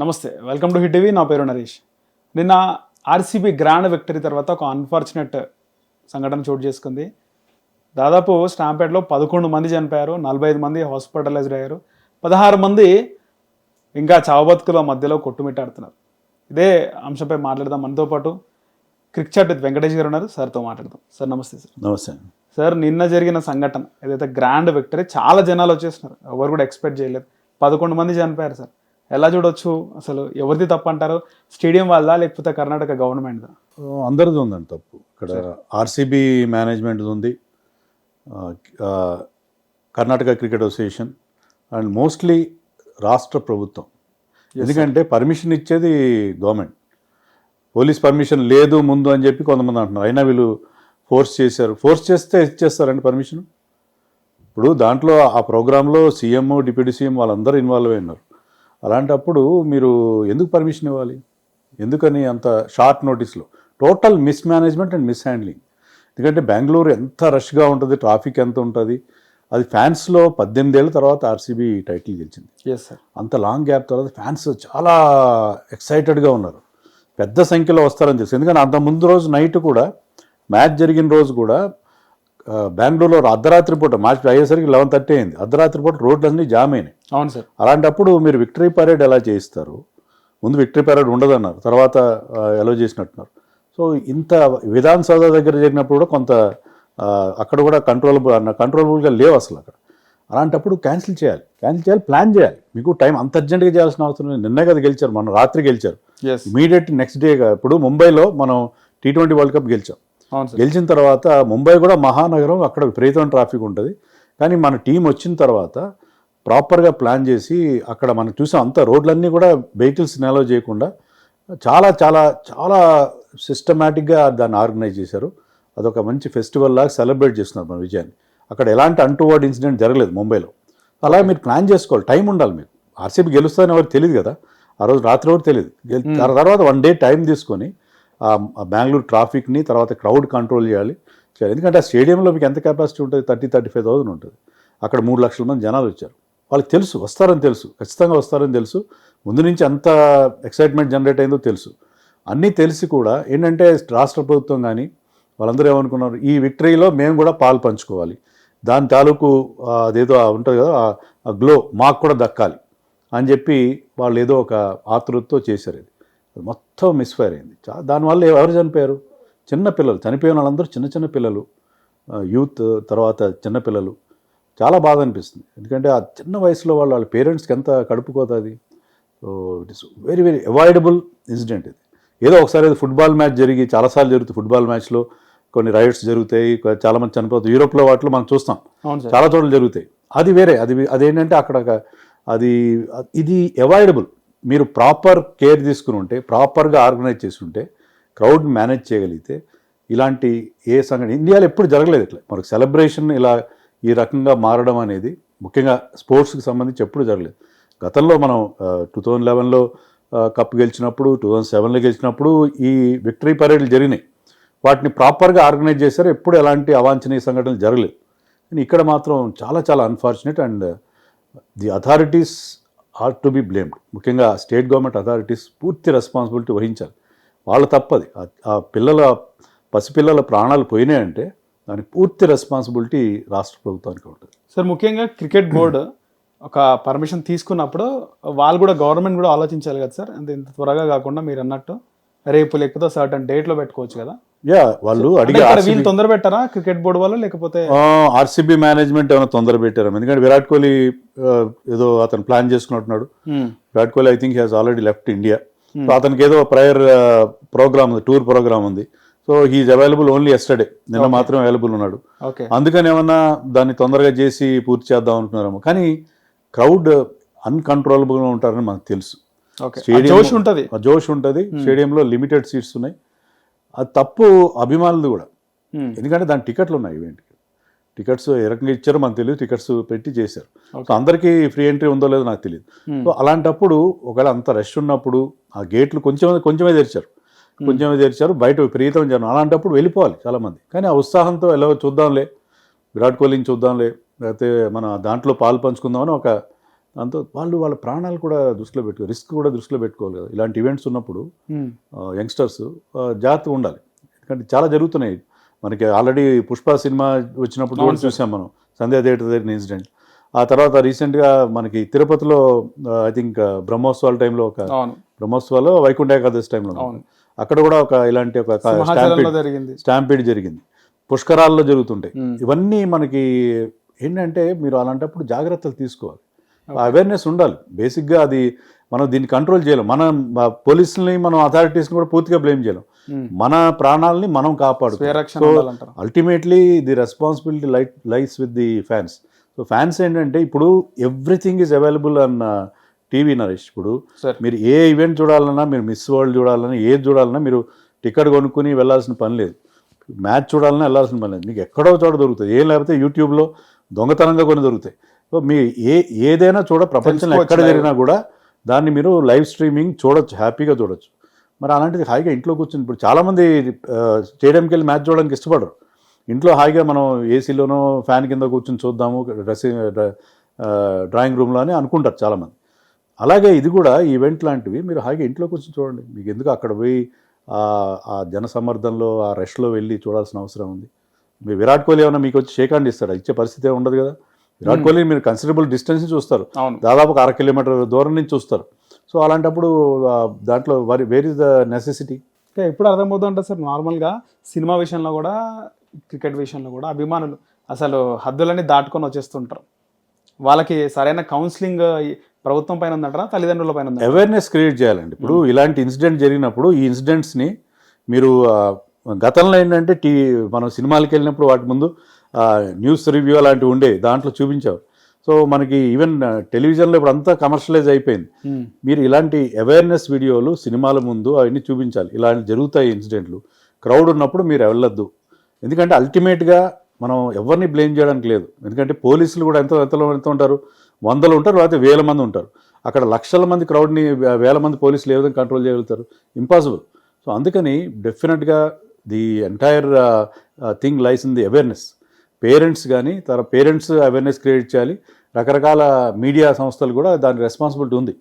నమస్తే, welcome to hit TV. నా పేరు నరేష్. నిన్న ఆర్సీబీ గ్రాండ్ విక్టరీ తర్వాత ఒక అన్ఫార్చునేట్ సంఘటన చోటు చేసుకుంది. దాదాపు స్టాంపేడ్లో 11 మంది చనిపోయారు, 45 మంది హాస్పిటలైజ్డ్ అయ్యారు, 16 మంది ఇంకా చావబతుకుల మధ్యలో కొట్టుమిట్టాడుతున్నారు. ఇదే అంశంపై మాట్లాడదాం. మనతో పాటు క్రికెట్ విత్ వెంకటేష్ గారు ఉన్నారు. సార్తో మాట్లాడదాం. సార్ నమస్తే. సార్ నమస్తే సార్. నిన్న జరిగిన సంఘటన ఏదైతే గ్రాండ్ విక్టరీ, చాలా జనాలు వచ్చేస్తున్నారు, ఎవరు కూడా ఎక్స్పెక్ట్ చేయలేదు. 11 మంది చనిపోయారు. సార్ ఎలా చూడొచ్చు? అసలు ఎవరిది తప్పు అంటారు? స్టేడియం వాళ్ళదా లేకపోతే కర్ణాటక గవర్నమెంట్దా? అందరిది ఉందండి తప్పు. ఇక్కడ ఆర్సీబీ మేనేజ్మెంట్ ఉంది, Karnataka cricket association and mostly రాష్ట్ర ప్రభుత్వం. ఎందుకంటే పర్మిషన్ ఇచ్చేది గవర్నమెంట్. పోలీస్ పర్మిషన్ లేదు ముందు అని చెప్పి కొంతమంది అంటున్నారు. అయినా వీళ్ళు ఫోర్స్ చేశారు. ఫోర్స్ చేస్తే ఇచ్చేస్తారండి పర్మిషన్. ఇప్పుడు దాంట్లో ఆ ప్రోగ్రాంలో సీఎం, డిప్యూటీ సీఎం వాళ్ళందరూ ఇన్వాల్వ్ అయి ఉన్నారు. అలాంటప్పుడు మీరు ఎందుకు పర్మిషన్ ఇవ్వాలి? ఎందుకని అంత షార్ట్ నోటీస్లో? Total mismanagement and mishandling. ఎందుకంటే బెంగళూరు ఎంత రష్గా ఉంటుంది, ట్రాఫిక్ ఎంత ఉంటుంది. అది ఫ్యాన్స్లో 18 ఏళ్ళ తర్వాత ఆర్సీబీ టైటిల్ గెలిచింది. అంత లాంగ్ గ్యాప్ తర్వాత ఫ్యాన్స్ చాలా ఎక్సైటెడ్గా ఉన్నారు. పెద్ద సంఖ్యలో వస్తారని తెలుసు. ఎందుకంటే అంత ముందు రోజు నైట్ కూడా, మ్యాచ్ జరిగిన రోజు కూడా బెంగళూరులో అర్ధరాత్రి పూట మ్యాచ్ అయ్యేసరికి 11:30 అయింది. అర్ధరాత్రి పూట రోడ్లన్నీ జామ్ అయినాయి. అవును సార్. అలాంటప్పుడు మీరు విక్టరీ పరేడ్ ఎలా చేయిస్తారు? ముందు విక్టరీ పరేడ్ ఉండదన్నారు, తర్వాత ఎలా చేసినట్టున్నారు. సో ఇంత విధానసౌధ దగ్గర జరిగినప్పుడు కూడా కొంత అక్కడ కూడా కంట్రోలబుల్గా లేవు అసలు అక్కడ. అలాంటప్పుడు క్యాన్సిల్ చేయాలి, ప్లాన్ చేయాలి. మీకు టైం అంత అర్జెంట్గా చేయాల్సిన అవసరం లేదు. నిన్నే కదా గెలిచారు, మన రాత్రి గెలిచారు. Immediate next day. ఇప్పుడు ముంబైలో మనం T20 వరల్డ్ కప్ గెలిచాం. గెలిచిన తర్వాత ముంబై కూడా మహానగరం, అక్కడ విపరీతమైన ట్రాఫిక్ ఉంటుంది. కానీ మన టీం వచ్చిన తర్వాత ప్రాపర్గా ప్లాన్ చేసి అక్కడ మనం చూసాం, అంత రోడ్లన్నీ కూడా వెహికల్స్ నిల్వ చేయకుండా చాలా చాలా చాలా సిస్టమేటిక్గా దాన్ని ఆర్గనైజ్ చేశారు. అదొక మంచి ఫెస్టివల్ లాగా సెలబ్రేట్ చేస్తున్నారు మన విజయాన్ని. అక్కడ ఎలాంటి అంటువర్డ్ ఇన్సిడెంట్ జరగలేదు ముంబైలో. అలా మీరు ప్లాన్ చేసుకోవాలి, టైం ఉండాలి మీకు. ఆర్సీబీ గెలుస్తుందని ఎవరికి తెలియదు కదా, ఆ రోజు రాత్రి కూడా తెలియదు. తర్వాత 1 డే టైం తీసుకొని బెంగళూరు ట్రాఫిక్ని, తర్వాత క్రౌడ్ కంట్రోల్ చేయాలి. ఎందుకంటే ఆ స్టేడియంలో మీకు ఎంత కెపాసిటీ ఉంటుంది? 30,000-35,000 ఉంటుంది. అక్కడ 3 లక్షల మంది జనాలు వచ్చారు. వాళ్ళకి తెలుసు వస్తారని తెలుసు, ఖచ్చితంగా వస్తారని తెలుసు. ముందు నుంచి ఎంత ఎక్సైట్మెంట్ జనరేట్ అయిందో తెలుసు. అన్నీ తెలిసి కూడా ఏంటంటే రాష్ట్ర ప్రభుత్వం కానీ వాళ్ళందరూ ఏమనుకున్నారు, ఈ విక్టరీలో మేము కూడా పాలు పంచుకోవాలి, దాని తాలూకు అదేదో ఉంటుంది కదా, ఆ గ్లో మాకు కూడా దక్కాలి అని చెప్పి వాళ్ళు ఏదో ఒక ఆతృతతో చేశారు. ఇది మొత్తం మిస్ఫైర్ అయింది. దానివల్ల ఎవరు చనిపోయారు? చిన్న పిల్లలు. చనిపోయిన వాళ్ళందరూ చిన్న చిన్న పిల్లలు, యూత్, తర్వాత చిన్నపిల్లలు. చాలా బాధ అనిపిస్తుంది. ఎందుకంటే ఆ చిన్న వయసులో వాళ్ళ పేరెంట్స్కి ఎంత కడుపుకోతుంది. So it is very very avoidable incident ఇది. ఏదో ఒకసారి ఫుట్బాల్ మ్యాచ్ జరిగి, చాలాసార్లు జరుగుతుంది ఫుట్బాల్ మ్యాచ్లో కొన్ని రైట్స్ జరుగుతాయి, చాలామంది చనిపోతారు. యూరోప్లో వాటిలో మనం చూస్తాం, చాలా చోట్ల జరుగుతాయి. అది వేరే. అదేంటంటే అక్కడ ఇది అవాయిడబుల్. మీరు ప్రాపర్ కేర్ తీసుకుని ఉంటే, ప్రాపర్గా ఆర్గనైజ్ చేసి ఉంటే, క్రౌడ్ మేనేజ్ చేయగలిగితే ఇలాంటి ఏ సంఘటన ఇండియాలో ఎప్పుడు జరగలేదు. ఇట్లా మనకు సెలబ్రేషన్ ఇలా ఈ రకంగా మారడం అనేది ముఖ్యంగా స్పోర్ట్స్కి సంబంధించి ఎప్పుడు జరగలేదు. గతంలో మనం 2011లో కప్ గెలిచినప్పుడు, 2007లో గెలిచినప్పుడు ఈ విక్టరీ పరేడ్లు జరిగినాయి. వాటిని ప్రాపర్గా ఆర్గనైజ్ చేశారు. ఎప్పుడు ఎలాంటి అవాంఛనీయ సంఘటనలు జరగలేదు. కానీ ఇక్కడ మాత్రం చాలా చాలా unfortunate. And the authorities are to be blamed. ముఖ్యంగా స్టేట్ గవర్నమెంట్ అథారిటీస్ పూర్తి రెస్పాన్సిబిలిటీ వహించాలి. వాళ్ళ తప్పది. ఆ పసిపిల్లల ప్రాణాలు పోయినాయంటే దానికి పూర్తి రెస్పాన్సిబిలిటీ రాష్ట్ర ప్రభుత్వానికి ఉంటుంది. సార్, ముఖ్యంగా క్రికెట్ బోర్డు ఒక పర్మిషన్ తీసుకున్నప్పుడు వాళ్ళు కూడా, గవర్నమెంట్ కూడా ఆలోచించాలి కదా సార్. అంటే ఇంత త్వరగా కాకుండా మీరు అన్నట్టు రేపు లేకపోతే సర్టన్ డేట్లో పెట్టుకోవచ్చు కదా. వాళ్ళు అడిగి వీళ్ళు తొందర పెట్టారా క్రికెట్ బోర్డు వాళ్ళు, లేకపోతే ఆర్సీబీ మేనేజ్మెంట్ ఏమైనా తొందర పెట్టారు? ఎందుకంటే విరాట్ కోహ్లీ ఏదో అతను ప్లాన్ చేసుకున్నట్టున్నాడు. Virat Kohli I think he has already left India. So అతనికి ఏదో ప్రయర్ ప్రోగ్రామ్ ఉంది, టూర్ ప్రోగ్రామ్ ఉంది. So he is available only yesterday, నిన్న మాత్రం అవైలబుల్ ఉన్నాడు. అందుకని ఏమన్నా దాన్ని తొందరగా చేసి పూర్తి చేద్దాం అనుకున్నారేమో. కానీ క్రౌడ్ అన్కంట్రోలబుల్గా ఉంటారని మనకు తెలుసు. జోష్ ఉంటుంది స్టేడియంలో, లిమిటెడ్ సీట్స్ ఉన్నాయి. అది తప్పు అభిమానులు కూడా. ఎందుకంటే దాని టికెట్లు ఉన్నాయి. ఈవెంట్కి టికెట్స్ ఏ రకంగా ఇచ్చారో మనకు తెలియదు. టికెట్స్ పెట్టి చేశారు. సో అందరికీ ఫ్రీ ఎంట్రీ ఉందో లేదో నాకు తెలియదు. సో అలాంటప్పుడు ఒకవేళ అంత రష్ ఉన్నప్పుడు ఆ గేట్లు కొంచెమే తెరిచారు, బయట విపరీతం జనం. అలాంటప్పుడు వెళ్ళిపోవాలి చాలామంది. కానీ ఆ ఉత్సాహంతో ఎలా చూద్దాంలే, విరాట్ కోహ్లీని చూద్దాంలే, లేకపోతే మన దాంట్లో పాలు పంచుకుందామని ఒక దాంతో వాళ్ళ ప్రాణాలు కూడా దృష్టిలో పెట్టుకో, రిస్క్ కూడా దృష్టిలో పెట్టుకోవాలి కదా. ఇలాంటి ఈవెంట్స్ ఉన్నప్పుడు యంగ్స్టర్స్ జాగ్రత్తగా ఉండాలి. ఎందుకంటే చాలా జరుగుతున్నాయి మనకి. ఆల్రెడీ పుష్ప సినిమా వచ్చినప్పుడు కూడా చూసాం మనం, సంధ్యా థియేటర్ దగ్గర ఇన్సిడెంట్. ఆ తర్వాత రీసెంట్గా మనకి తిరుపతిలో ఐ థింక్ బ్రహ్మోత్సవాల టైంలో బ్రహ్మోత్సవాలు వైకుంఠ ఏకాదశి టైంలో అక్కడ కూడా ఇలాంటి ఒక స్టాంపీడ్ జరిగింది. పుష్కరాల్లో జరుగుతుంటాయి. ఇవన్నీ మనకి ఏంటంటే మీరు అలాంటప్పుడు జాగ్రత్తలు తీసుకోవాలి, అవేర్నెస్ ఉండాలి. బేసిక్గా అది మనం దీన్ని కంట్రోల్ చేయలేం. మనం పోలీసుల్ని, మనం అథారిటీస్ని కూడా పూర్తిగా బ్లేమ్ చేయలేం. మన ప్రాణాలని మనం కాపాడుకోవాలి. So ultimately the responsibility lies with the fans. So fans ఏంటంటే ఇప్పుడు ఎవ్రీథింగ్ ఈజ్ అవైలబుల్ అన్న టీవీ నరేష్. ఇప్పుడు మీరు ఏ ఈవెంట్ చూడాలన్నా, మీరు మిస్ వరల్డ్ చూడాలన్నా, ఏది చూడాలన్నా మీరు టికెట్ కొనుక్కుని వెళ్ళాల్సిన పని లేదు. మ్యాచ్ చూడాలన్నా వెళ్ళాల్సిన పని లేదు. మీకు ఎక్కడో చోట దొరుకుతుంది. ఏం లేకపోతే యూట్యూబ్లో దొంగతనంగా కొన్ని దొరుకుతాయి. సో మీ ఏదైనా ప్రపంచంలో ఎక్కడ జరిగినా కూడా దాన్ని మీరు లైవ్ స్ట్రీమింగ్ చూడొచ్చు, హ్యాపీగా చూడొచ్చు. మరి అలాంటిది హాయిగా ఇంట్లో కూర్చొని, ఇప్పుడు చాలామంది స్టేడియంకి వెళ్ళి మ్యాచ్ చూడడానికి ఇష్టపడరు. ఇంట్లో హాయిగా మనం ఏసీలోనో ఫ్యాన్ కింద కూర్చొని చూద్దాము డ్రాయింగ్ రూమ్లో అని అనుకుంటారు చాలామంది. అలాగే ఇది కూడా ఈవెంట్ లాంటివి మీరు హాయిగా ఇంట్లో కూర్చొని చూడండి. మీకు ఎందుకు అక్కడ పోయి ఆ జనసమ్మర్దంలో ఆ రష్లో వెళ్ళి చూడాల్సిన అవసరం ఉంది? మీరు విరాట్ కోహ్లీ ఏమైనా మీకు వచ్చి షేక్ హ్యాండ్ ఇస్తాడు? ఇచ్చే పరిస్థితి ఉండదు కదా. విరాట్ కోహ్లీ మీరు కన్సిడరబుల్ డిస్టెన్స్ చూస్తారు, దాదాపు 1/2 కిలోమీటర్ దూరం నుంచి చూస్తారు. సో అలాంటప్పుడు దాంట్లో వేర్ ఇస్ ద నెసెసిటీ? ఎప్పుడు అర్థమవుతుందంటే సార్, నార్మల్గా సినిమా విషయంలో కూడా, క్రికెట్ విషయంలో కూడా అభిమానులు అసలు హద్దులన్నీ దాటుకొని వచ్చేస్తుంటారు. వాళ్ళకి సరైన కౌన్సిలింగ్ ప్రభుత్వం పైన ఉందంటారా, తల్లిదండ్రుల పైన ఉందా? అవేర్నెస్ క్రియేట్ చేయాలండి. ఇప్పుడు ఇలాంటి ఇన్సిడెంట్ జరిగినప్పుడు ఈ ఇన్సిడెంట్స్ని మీరు గతంలో ఏంటంటే మనం సినిమాలకు వెళ్ళినప్పుడు వాటి ముందు న్యూస్ రివ్యూ అలాంటివి ఉండే, దాంట్లో చూపించారు. సో మనకి ఈవెన్ టెలివిజన్లో ఇప్పుడు అంతా కమర్షియలైజ్ అయిపోయింది. మీరు ఇలాంటి అవేర్నెస్ వీడియోలు సినిమాల ముందు అవన్నీ చూపించాలి. ఇలాంటి జరుగుతాయి ఇన్సిడెంట్లు, క్రౌడ్ ఉన్నప్పుడు మీరు వెళ్ళొద్దు. ఎందుకంటే అల్టిమేట్గా మనం ఎవరిని బ్లేమ్ చేయడానికి లేదు. ఎందుకంటే పోలీసులు కూడా ఎంత ఉంటారు, 100 ఉంటారు, లేకపోతే 1000 మంది ఉంటారు. అక్కడ లక్షల మంది క్రౌడ్ని 1000 మంది పోలీసులు ఏ విధంగా కంట్రోల్ చేయగలుగుతారు? ఇంపాసిబుల్. సో అందుకని డెఫినెట్గా the entire thing lies in the awareness. Parents కానీ పేరెంట్స్ అవేర్నెస్ క్రియేట్ చేయాలి. రకరకాల మీడియా సంస్థలు కూడా దాని రెస్పాన్సిబిలిటీ ఉంది,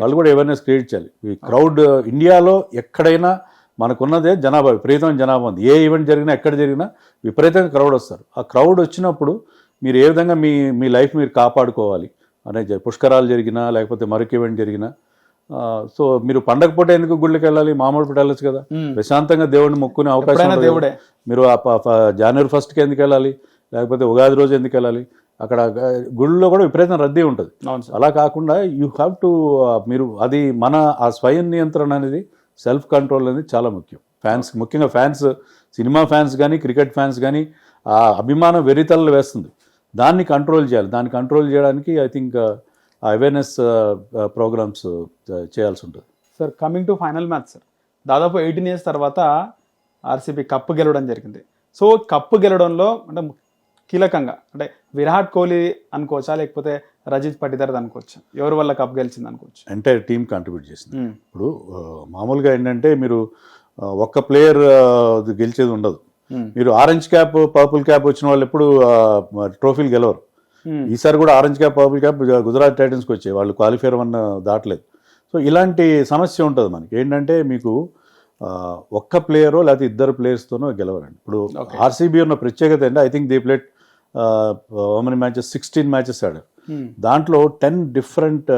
వాళ్ళు కూడా అవేర్నెస్ క్రియేట్ చేయాలి. ఈ క్రౌడ్ ఇండియాలో ఎక్కడైనా మనకున్నదే జనాభా, విపరీతమైన జనాభా ఉంది. ఏ ఈవెంట్ జరిగినా, ఎక్కడ జరిగినా విపరీతంగా క్రౌడ్ వస్తారు. ఆ క్రౌడ్ వచ్చినప్పుడు మీరు ఏ విధంగా మీ లైఫ్ మీరు కాపాడుకోవాలి అనేది, పుష్కరాలు జరిగినా లేకపోతే మరొక ఈవెంట్ జరిగినా. సో మీరు పండగ పూట ఎందుకు గుళ్ళకి వెళ్ళాలి? మామూలు పూట వెళ్ళచ్చు కదా, ప్రశాంతంగా దేవుడిని మొక్కునే అవకాశం. మీరు జనవరి 1st ఎందుకు వెళ్ళాలి, లేకపోతే ఉగాది రోజు ఎందుకు వెళ్ళాలి? అక్కడ గుళ్ళలో కూడా విపరీతం రద్దీ ఉంటుంది. అలా కాకుండా యూ హ్యావ్ టు మీరు అది మన ఆ స్వయం నియంత్రణ అనేది, సెల్ఫ్ కంట్రోల్ అనేది చాలా ముఖ్యం. ఫ్యాన్స్, ముఖ్యంగా ఫ్యాన్స్, సినిమా ఫ్యాన్స్ కానీ క్రికెట్ ఫ్యాన్స్ కానీ ఆ అభిమానం వెరితల్లో వేస్తుంది. దాన్ని కంట్రోల్ చేయాలి. దాన్ని కంట్రోల్ చేయడానికి ఐ థింక్ అవేర్నెస్ ప్రోగ్రామ్స్ చేయాల్సి ఉంటుంది. Sir, coming to final match sir, దాదాపు 18 years తర్వాత ఆర్సీబీ కప్పు గెలవడం జరిగింది. సో కప్పు గెలవడంలో అంటే కీలకంగా అంటే విరాట్ కోహ్లీ అనుకోవచ్చా, లేకపోతే రజిత్ పటిదార్ అనుకోవచ్చా? ఎవరి వల్ల కప్ గెలిచింది అనుకోవచ్చు? ఎంటైర్ టీమ్ కాంట్రిబ్యూట్ చేసింది. ఇప్పుడు మామూలుగా ఏంటంటే మీరు ఒక్క ప్లేయర్ గెలిచేది ఉండదు. మీరు ఆరెంజ్ క్యాప్, పర్పుల్ క్యాప్ వచ్చిన వాళ్ళు ఎప్పుడు ట్రోఫీలు గెలవరు. ఈసారి కూడా orange cap, purple cap Gujarat టైటన్స్కి వచ్చాయి, వాళ్ళు క్వాలిఫైర్ 1 దాటలేదు. సో ఇలాంటి సమస్య ఉంటుంది మనకి. ఏంటంటే మీకు ఒక్క ప్లేయరో లేకపోతే 2 ప్లేయర్స్తోనో గెలవరండి. ఇప్పుడు ఆర్సీబీ ఉన్న ప్రత్యేకత ఏంటంటే I think they played how many matches, 16 matches ఆడారు. దాంట్లో 10 different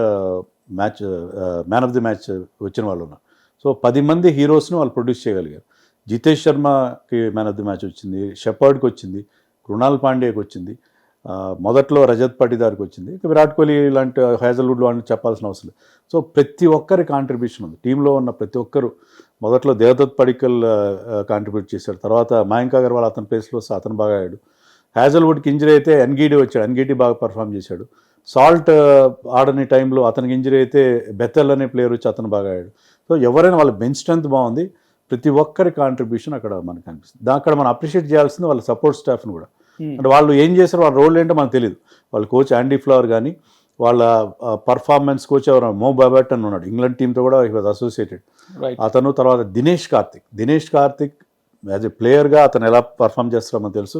man of the match వచ్చిన వాళ్ళు ఉన్నారు. సో 10 మంది హీరోస్ని వాళ్ళు ప్రొడ్యూస్ చేయగలిగారు. జితేష్ శర్మకి మ్యాన్ ఆఫ్ ది మ్యాచ్ వచ్చింది, షెపర్డ్కి వచ్చింది, కృణాల్ పాండ్యాకి వచ్చింది, మొదట్లో రజత్ పటిదార్కి వచ్చింది. విరాట్ కోహ్లీ లాంటి, హ్యాజల్వుడ్ లాంటి చెప్పాల్సిన అవసరం లేదు. సో ప్రతి ఒక్కరి కాంట్రిబ్యూషన్ ఉంది. టీంలో ఉన్న ప్రతి ఒక్కరు, మొదట్లో దేవదత్ పడిక్కల్ కాంట్రిబ్యూట్ చేశాడు, తర్వాత మయాంక్ అగర్వాల్ అతని ప్లేస్లో వస్తే అతను బాగా ఆడాడు. హ్యాజల్వుడ్కి ఇంజరీ అయితే ఎన్గీడీ వచ్చాడు, ఎన్గీడీ బాగా పర్ఫామ్ చేశాడు. సాల్ట్ ఆడని టైంలో అతనికి ఇంజరీ అయితే బెతెల్ అనే ప్లేయర్ వచ్చి అతను బాగా ఆడాడు. సో ఎవరైనా వాళ్ళ బెంచ్ స్ట్రెంత్ బాగుంది. ప్రతి ఒక్కరి కాంట్రిబ్యూషన్ అక్కడ మనకు కనిపిస్తుంది. అక్కడ మనం అప్రిషియేట్ చేయాల్సింది వాళ్ళ సపోర్ట్ స్టాఫ్ని కూడా. అంటే వాళ్ళు ఏం చేశారు, వాళ్ళ రోల్ ఏంటో మనకు తెలియదు. వాళ్ళ కోచ్ యాండీ ఫ్లవర్ కానీ, వాళ్ళ పర్ఫార్మెన్స్ కోచ్ ఎవరు మో బాబెట్ అని ఉన్నాడు, ఇంగ్లాండ్ టీంతో కూడా హీ వాజ్ అసోసియేటెడ్. అతను తర్వాత దినేష్ కార్తిక్ యాజ్ ఎ ప్లేయర్గా అతను ఎలా పర్ఫామ్ చేస్తారో తెలుసు.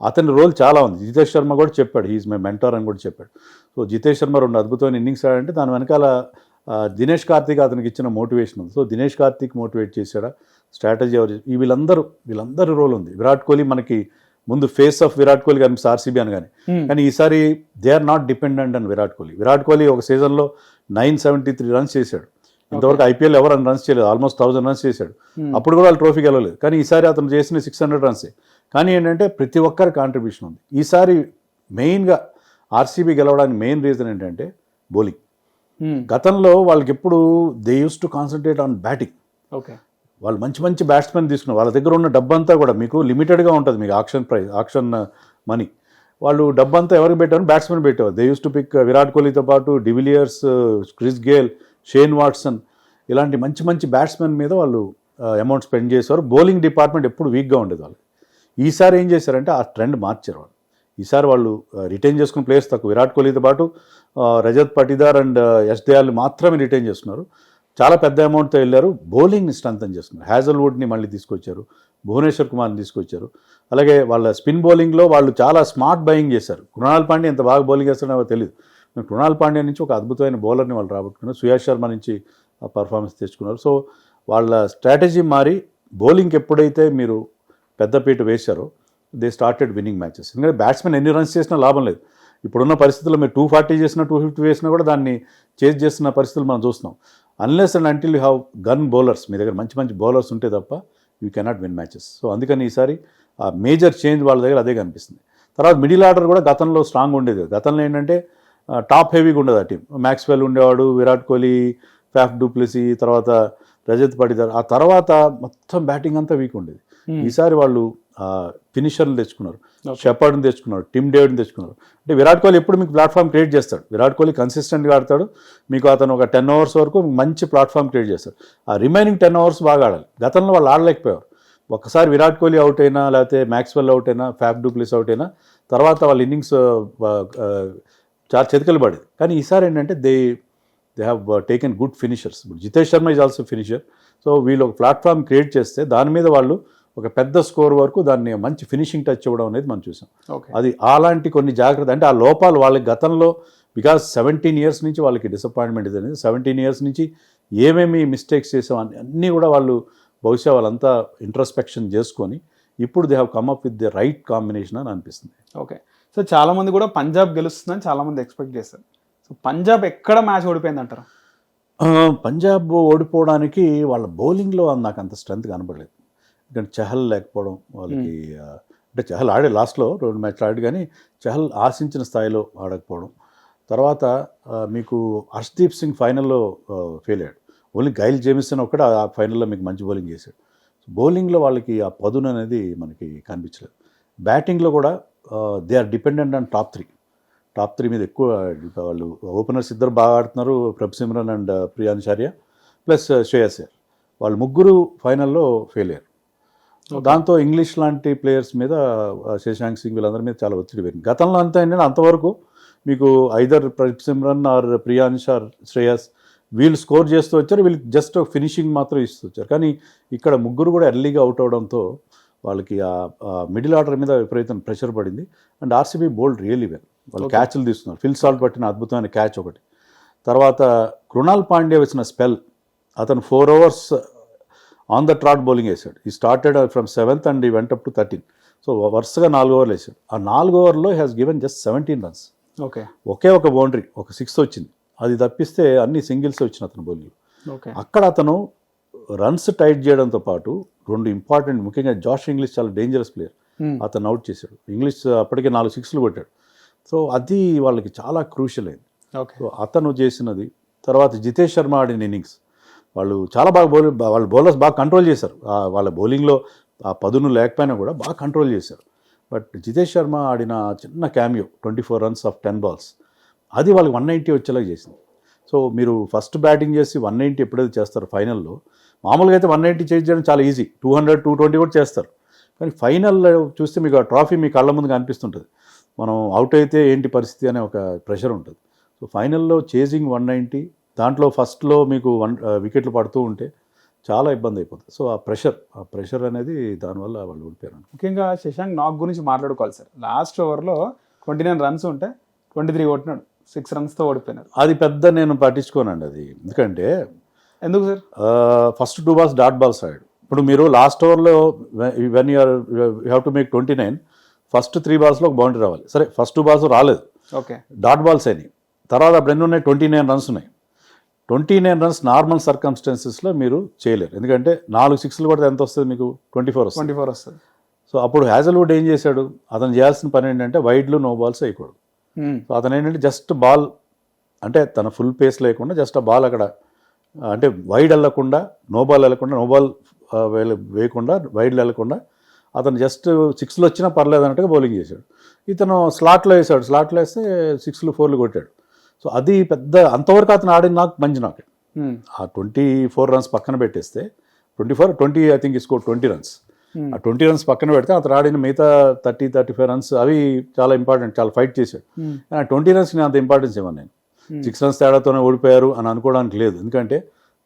అతని రోల్ చాలా ఉంది. జితేష్ శర్మ కూడా చెప్పాడు, హీఈస్ మై మెంటర్ అని కూడా చెప్పాడు. సో జితేష్ శర్మ 2 అద్భుతమైన ఇన్నింగ్స్ ఆడంటే దాని వెనకాల దినేష్ కార్తీక్ అతనికి ఇచ్చిన మోటివేషన్ ఉంది. సో దినేష్ కార్తీక్ మోటివేట్ చేశాడా, స్ట్రాటజీ ఎవరు, వీళ్ళందరూ రోల్ ఉంది. విరాట్ కోహ్లీ మనకి ముందు ఫేస్ ఆఫ్ విరాట్ కోహ్లీ కనిపిస్తుంది ఆర్సీబీ అనగానే, కానీ ఈసారి they are not dependent and Virat Kohli ఒక సీజన్లో 973 రన్స్ చేశాడు. ఇంతవరకు ఐపీఎల్ ఎవరు అని రన్స్ చేయలేదు, ఆల్మోస్ట్ 1000 రన్స్ చేశాడు. అప్పుడు కూడా వాళ్ళు ట్రోఫీ గెలవలేదు. కానీ ఈసారి అతను చేసిన 600 రన్సే. కానీ ఏంటంటే ప్రతి ఒక్కరి కాంట్రిబ్యూషన్ ఉంది. ఈసారి మెయిన్గా ఆర్సీబీ గెలవడానికి మెయిన్ రీజన్ ఏంటంటే బౌలింగ్. గతంలో వాళ్ళకి ఎప్పుడు they use to concentrate on batting. Okay, వాళ్ళు మంచి బ్యాట్స్మెన్ తీసుకున్నారు. వాళ్ళ దగ్గర ఉన్న డబ్బంతా కూడా మీకు లిమిటెడ్గా ఉంటుంది, మీకు ఆక్షన్ మనీ. వాళ్ళు డబ్బంతా ఎవరికి పెట్టారు, బ్యాట్స్మెన్ పెట్టారు. They use to pick Virat కోహ్లీతో పాటు de Villiers, Chris Gayle, Shane Watson, ఇలాంటి మంచి బ్యాట్స్మెన్ మీద వాళ్ళు అమౌంట్ స్పెండ్ చేశారు. బౌలింగ్ డిపార్ట్మెంట్ ఎప్పుడు వీక్గా ఉండేది వాళ్ళు. ఈసారి ఏం చేశారంటే ఆ ట్రెండ్ మార్చారు వాళ్ళు. ఈసారి వాళ్ళు రిటైన్ చేసుకున్న ప్లేయర్స్ తక్కువ. విరాట్ కోహ్లీతో పాటు రజత్ పటిదార్ అండ్ యష్ దయాల్ మాత్రమే రిటైన్ చేస్తున్నారు. చాలా పెద్ద అమౌంట్తో వెళ్ళారు. బౌలింగ్ని స్ట్రెంథన్ చేస్తున్నారు. హ్యాజల్వుడ్ని మళ్ళీ తీసుకొచ్చారు, భువనేశ్వర్ కుమార్ని తీసుకొచ్చారు. అలాగే వాళ్ళ స్పిన్ బౌలింగ్లో వాళ్ళు చాలా స్మార్ట్ బయింగ్ చేశారు. కృణాల్ పాండ్యా ఎంత బాగా బౌలింగ్ చేస్తారో తెలియదు. కృణాల్ పాండ్యా నుంచి ఒక అద్భుతమైన బౌలర్ని వాళ్ళు రాబట్టుకున్నారు. సుయాష్ శర్మ నుంచి పర్ఫార్మెన్స్ తెచ్చుకున్నారు. సో వాళ్ళ స్ట్రాటజీ మారి బౌలింగ్కి ఎప్పుడైతే మీరు పెద్దపీట వేశారో దే స్టార్టెడ్ విన్నింగ్ మ్యాచెస్. ఎందుకంటే బ్యాట్స్మెన్ ఎన్ని రన్స్ చేసినా లాభం లేదు. ఇప్పుడున్న పరిస్థితుల్లో మీరు 240 చేసినా 250 వేసినా కూడా దాన్ని చేజ్ చేస్తున్న పరిస్థితులు మనం చూస్తున్నాం. Unless and until you have gun bowlers, మీ దగ్గర మంచి బౌలర్స్ ఉంటే తప్ప you cannot win matches. So అందుకని ఈసారి ఆ మేజర్ చేంజ్ వాళ్ళ దగ్గర అదే కనిపిస్తుంది. తర్వాత మిడిల్ ఆర్డర్ కూడా గతంలో స్ట్రాంగ్ ఉండేది. గతంలో ఏంటంటే టాప్ హెవీగా ఉండేది ఆ టీం. మ్యాక్స్వెల్ ఉండేవాడు, విరాట్ కోహ్లీ, ఫాఫ్ డూప్లెసీ, తర్వాత రజత్ పటిదార్. ఆ తర్వాత మొత్తం బ్యాటింగ్ అంతా వీక్ ఉండేది. ఈసారి వాళ్ళు ఫినిషర్లు తెచ్చుకున్నారు, షెపర్డ్ని తెచ్చుకున్నారు, టిమ్ డేవిడ్ని తెచ్చుకున్నారు. అంటే విరాట్ కోహ్లీ ఎప్పుడు మీకు ప్లాట్ఫామ్ క్రియేట్ చేస్తాడు. విరాట్ కోహ్లీ కన్సిస్టెంట్గా ఆడతాడు. మీకు అతను ఒక 10 ఓవర్స్ వరకు మంచి ప్లాట్ఫామ్ క్రియేట్ చేస్తాడు. ఆ రిమైనింగ్ 10 ఓవర్స్ బాగా ఆడాలి. గతంలో వాళ్ళు ఆడలేకపోయారు. ఒక్కసారి విరాట్ కోహ్లీ అవుట్ అయినా, లేకపోతే మ్యాక్స్వెల్ అవుట్ అయినా, ఫ్యాఫ్ డూప్లెసీ అవుట్ అయినా తర్వాత వాళ్ళ ఇన్నింగ్స్ చాలా చేతికలు పడేది. కానీ ఈసారి ఏంటంటే they have taken good finishers. ఇప్పుడు Jitesh Sharma is also finisher. So వీళ్ళు ఒక ప్లాట్ఫామ్ క్రియేట్ చేస్తే దాని మీద వాళ్ళు ఒక పెద్ద స్కోర్ వరకు దాన్ని మంచి ఫినిషింగ్ టచ్ ఇవ్వడం అనేది మనం చూసాం. అది అలాంటి కొన్ని జాగ్రత్త, అంటే ఆ లోపాలు వాళ్ళకి గతంలో, బికాజ్ 17 ఇయర్స్ నుంచి వాళ్ళకి డిసప్పాయింట్మెంట్ ఇది అనేది. 17 ఇయర్స్ నుంచి ఏమేమి మిస్టేక్స్ చేసాం అన్నీ కూడా వాళ్ళు బహుశా వాళ్ళంతా ఇంట్రోస్పెక్షన్ చేసుకొని ఇప్పుడు they have come up with the right combination అని అనిపిస్తుంది. ఓకే, సో చాలామంది కూడా పంజాబ్ గెలుస్తుందని చాలామంది ఎక్స్పెక్ట్ చేస్తారు. సో పంజాబ్ ఎక్కడ మ్యాచ్ ఓడిపోయింది అంటారు? పంజాబ్ ఓడిపోవడానికి వాళ్ళ బౌలింగ్లో నాకు అంత స్ట్రెంత్ కనబడలేదు. ఎందుకంటే చహల్ లేకపోవడం వాళ్ళకి, అంటే చహల్ ఆడే లాస్ట్లో 2 మ్యాచ్లు ఆడి, కానీ చహల్ ఆశించిన స్థాయిలో ఆడకపోవడం. తర్వాత మీకు హర్ష్దీప్ సింగ్ ఫైనల్లో ఫెయిల్ అయ్యాడు. ఓన్లీ గైల్ జేమిసన్ ఒక్కడే ఆ ఫైనల్లో మీకు మంచి బౌలింగ్ చేశాడు. బౌలింగ్లో వాళ్ళకి ఆ పదును అనేది మనకి కనిపించలేదు. బ్యాటింగ్లో కూడా they are dependent on top three మీద ఎక్కువ. వాళ్ళు ఓపెనర్స్ ఇద్దరు బాగా ఆడుతున్నారు, Prabhsimran and Priyansh Arya plus Shreyas Iyer. వాళ్ళు ముగ్గురు ఫైనల్లో ఫెయిల్ అయ్యారు. దాంతో ఇంగ్లీష్ లాంటి ప్లేయర్స్ మీద, శశాంక్ సింగ్ వీళ్ళందరి మీద చాలా ఒత్తిడి పెరిగింది. గతంలో అంతా ఏంటంటే అంతవరకు మీకు either Prabh Simran or Priyansh or Shreyas వీళ్ళు స్కోర్ చేస్తూ వచ్చారు, వీళ్ళకి జస్ట్ ఫినిషింగ్ మాత్రం ఇస్తూ వచ్చారు. కానీ ఇక్కడ ముగ్గురు కూడా ఎర్లీగా అవుట్ అవడంతో వాళ్ళకి ఆ మిడిల్ ఆర్డర్ మీద విపరీతం ప్రెషర్ పడింది. And RCB bowled really well. వాళ్ళు క్యాచ్లు తీస్తున్నారు. ఫిల్ సాల్ట్ పట్టిన అద్భుతమైన క్యాచ్ ఒకటి. తర్వాత కృణాల్ పాండ్యా వచ్చిన స్పెల్, అతను 4 ఓవర్స్ ఆన్ ద ట్రాట్ బౌలింగ్ వేసాడు. ఈ స్టార్టెడ్ ఫ్రమ్ 7th అండ్ ఈ వెంట్ అప్ టు 13. సో వరుసగా 4 ఓవర్లు వేసాడు. ఆ 4 ఓవర్లో హ్యాస్ గివెన్ జస్ట్ 17 రన్స్. ఒకే ఒక బౌండరీ, ఒక 6 వచ్చింది. అది తప్పిస్తే అన్ని సింగిల్స్ వచ్చిన అతను బౌలింగ్. అక్కడ అతను రన్స్ టైట్ చేయడంతో పాటు 2 ఇంపార్టెంట్, ముఖ్యంగా జాష్ ఇంగ్లీష్ చాలా డేంజరస్ ప్లేయర్, అతను అవుట్ చేశాడు. ఇంగ్లీష్ అప్పటికే 4 సిక్స్లు కొట్టాడు. సో అది వాళ్ళకి చాలా క్రూషియల్ అయింది. సో అతను చేసినది. తర్వాత జితేష్ శర్మ ఆడిన ఇన్నింగ్స్, వాళ్ళు చాలా బాగా వాళ్ళ బౌలర్స్ బాగా కంట్రోల్ చేశారు. వాళ్ళ బౌలింగ్లో ఆ పదును లేకపోయినా కూడా బాగా కంట్రోల్ చేశారు. బట్ జితేష్ శర్మ ఆడిన చిన్న క్యామియో 24 రన్స్ ఆఫ్ 10 balls, అది వాళ్ళకి 190 వచ్చేలాగా చేసింది. సో మీరు ఫస్ట్ బ్యాటింగ్ చేసి 190 ఎప్పుడైతే చేస్తారు ఫైనల్లో, మామూలుగా అయితే 190 చేంజ్ చేయడం చాలా ఈజీ, 200, 220 కూడా చేస్తారు. కానీ ఫైనల్లో చూస్తే మీకు ఆ ట్రాఫీ మీ కళ్ళ ముందు కనిపిస్తుంటుంది. మనం అవుట్ అయితే ఏంటి పరిస్థితి అనే ఒక ప్రెషర్ ఉంటుంది. సో ఫైనల్లో చేజింగ్ 190, దాంట్లో ఫస్ట్లో మీకు 1 వికెట్లు పడుతూ ఉంటే చాలా ఇబ్బంది అయిపోతుంది. సో ఆ ప్రెషర్ అనేది దానివల్ల వాళ్ళు ఓడిపోయారు. ముఖ్యంగా శశాంక్ నాగ్ గురించి మాట్లాడుకోవాలి సార్. లాస్ట్ ఓవర్లో 29 రన్స్ ఉంటే 23 కొట్టినాడు, 6 రన్స్తో ఓడిపోయినారు. అది పెద్ద నేను పట్టించుకోనండి అది. ఎందుకంటే ఎందుకు sir? First 2 balls dot balls ఆడాడు. ఇప్పుడు మీరు లాస్ట్ ఓవర్లో when you have to make 29, first 3 balls ఒక బౌండరీ రావాలి. సరే ఫస్ట్ 2 balls రాలేదు, ఓకే, డాట్ బాల్స్ అయినాయి. తర్వాత అప్పుడు ఎన్ని ఉన్నాయి, 29 రన్స్ ఉన్నాయి. 29 రన్స్ నార్మల్ సర్కమ్స్టాన్సెస్లో మీరు చేయలేరు. ఎందుకంటే 4 6లు కొడితే ఎంత వస్తుంది మీకు, 24 వస్తుంది. సో అప్పుడు హ్యాజల్వుడ్ ఏం చేశాడు, అతను చేయాల్సిన పని ఏంటంటే వైడ్లో నో బాల్స్ వేయకూడదు. సో అతను ఏంటంటే జస్ట్ బాల్ అంటే తన ఫుల్ పేస్ లేకుండా జస్ట్ ఆ బాల్ అక్కడ అంటే వైడ్ వెళ్ళకుండా నో బాల్ వేయకుండా వైడ్ వెళ్ళకుండా అతను జస్ట్ 6లు వచ్చినా పర్లేదు అన్నట్టుగా బౌలింగ్ చేశాడు. ఇతను స్లాట్లో వేస్తే 6లు 4లు కొట్టాడు. సో అది పెద్ద అంతవరకు అతను ఆడిన నాకు మంచి నాకు ఆ 24 రన్స్ పక్కన పెట్టేస్తే 20 ఐ థింక్ స్కోర్ 20 రన్స్. ఆ 20 రన్స్ పక్కన పెడితే అతను ఆడిన మిగతా 30-35 రన్స్ అవి చాలా ఇంపార్టెంట్, చాలా ఫైట్ చేశాడు. 20 రన్స్ నేను అంత ఇంపార్టెన్స్ ఇవ్వను. నేను 6 రన్స్ తేడాతోనే ఓడిపోయారు అని అనుకోవడానికి లేదు. ఎందుకంటే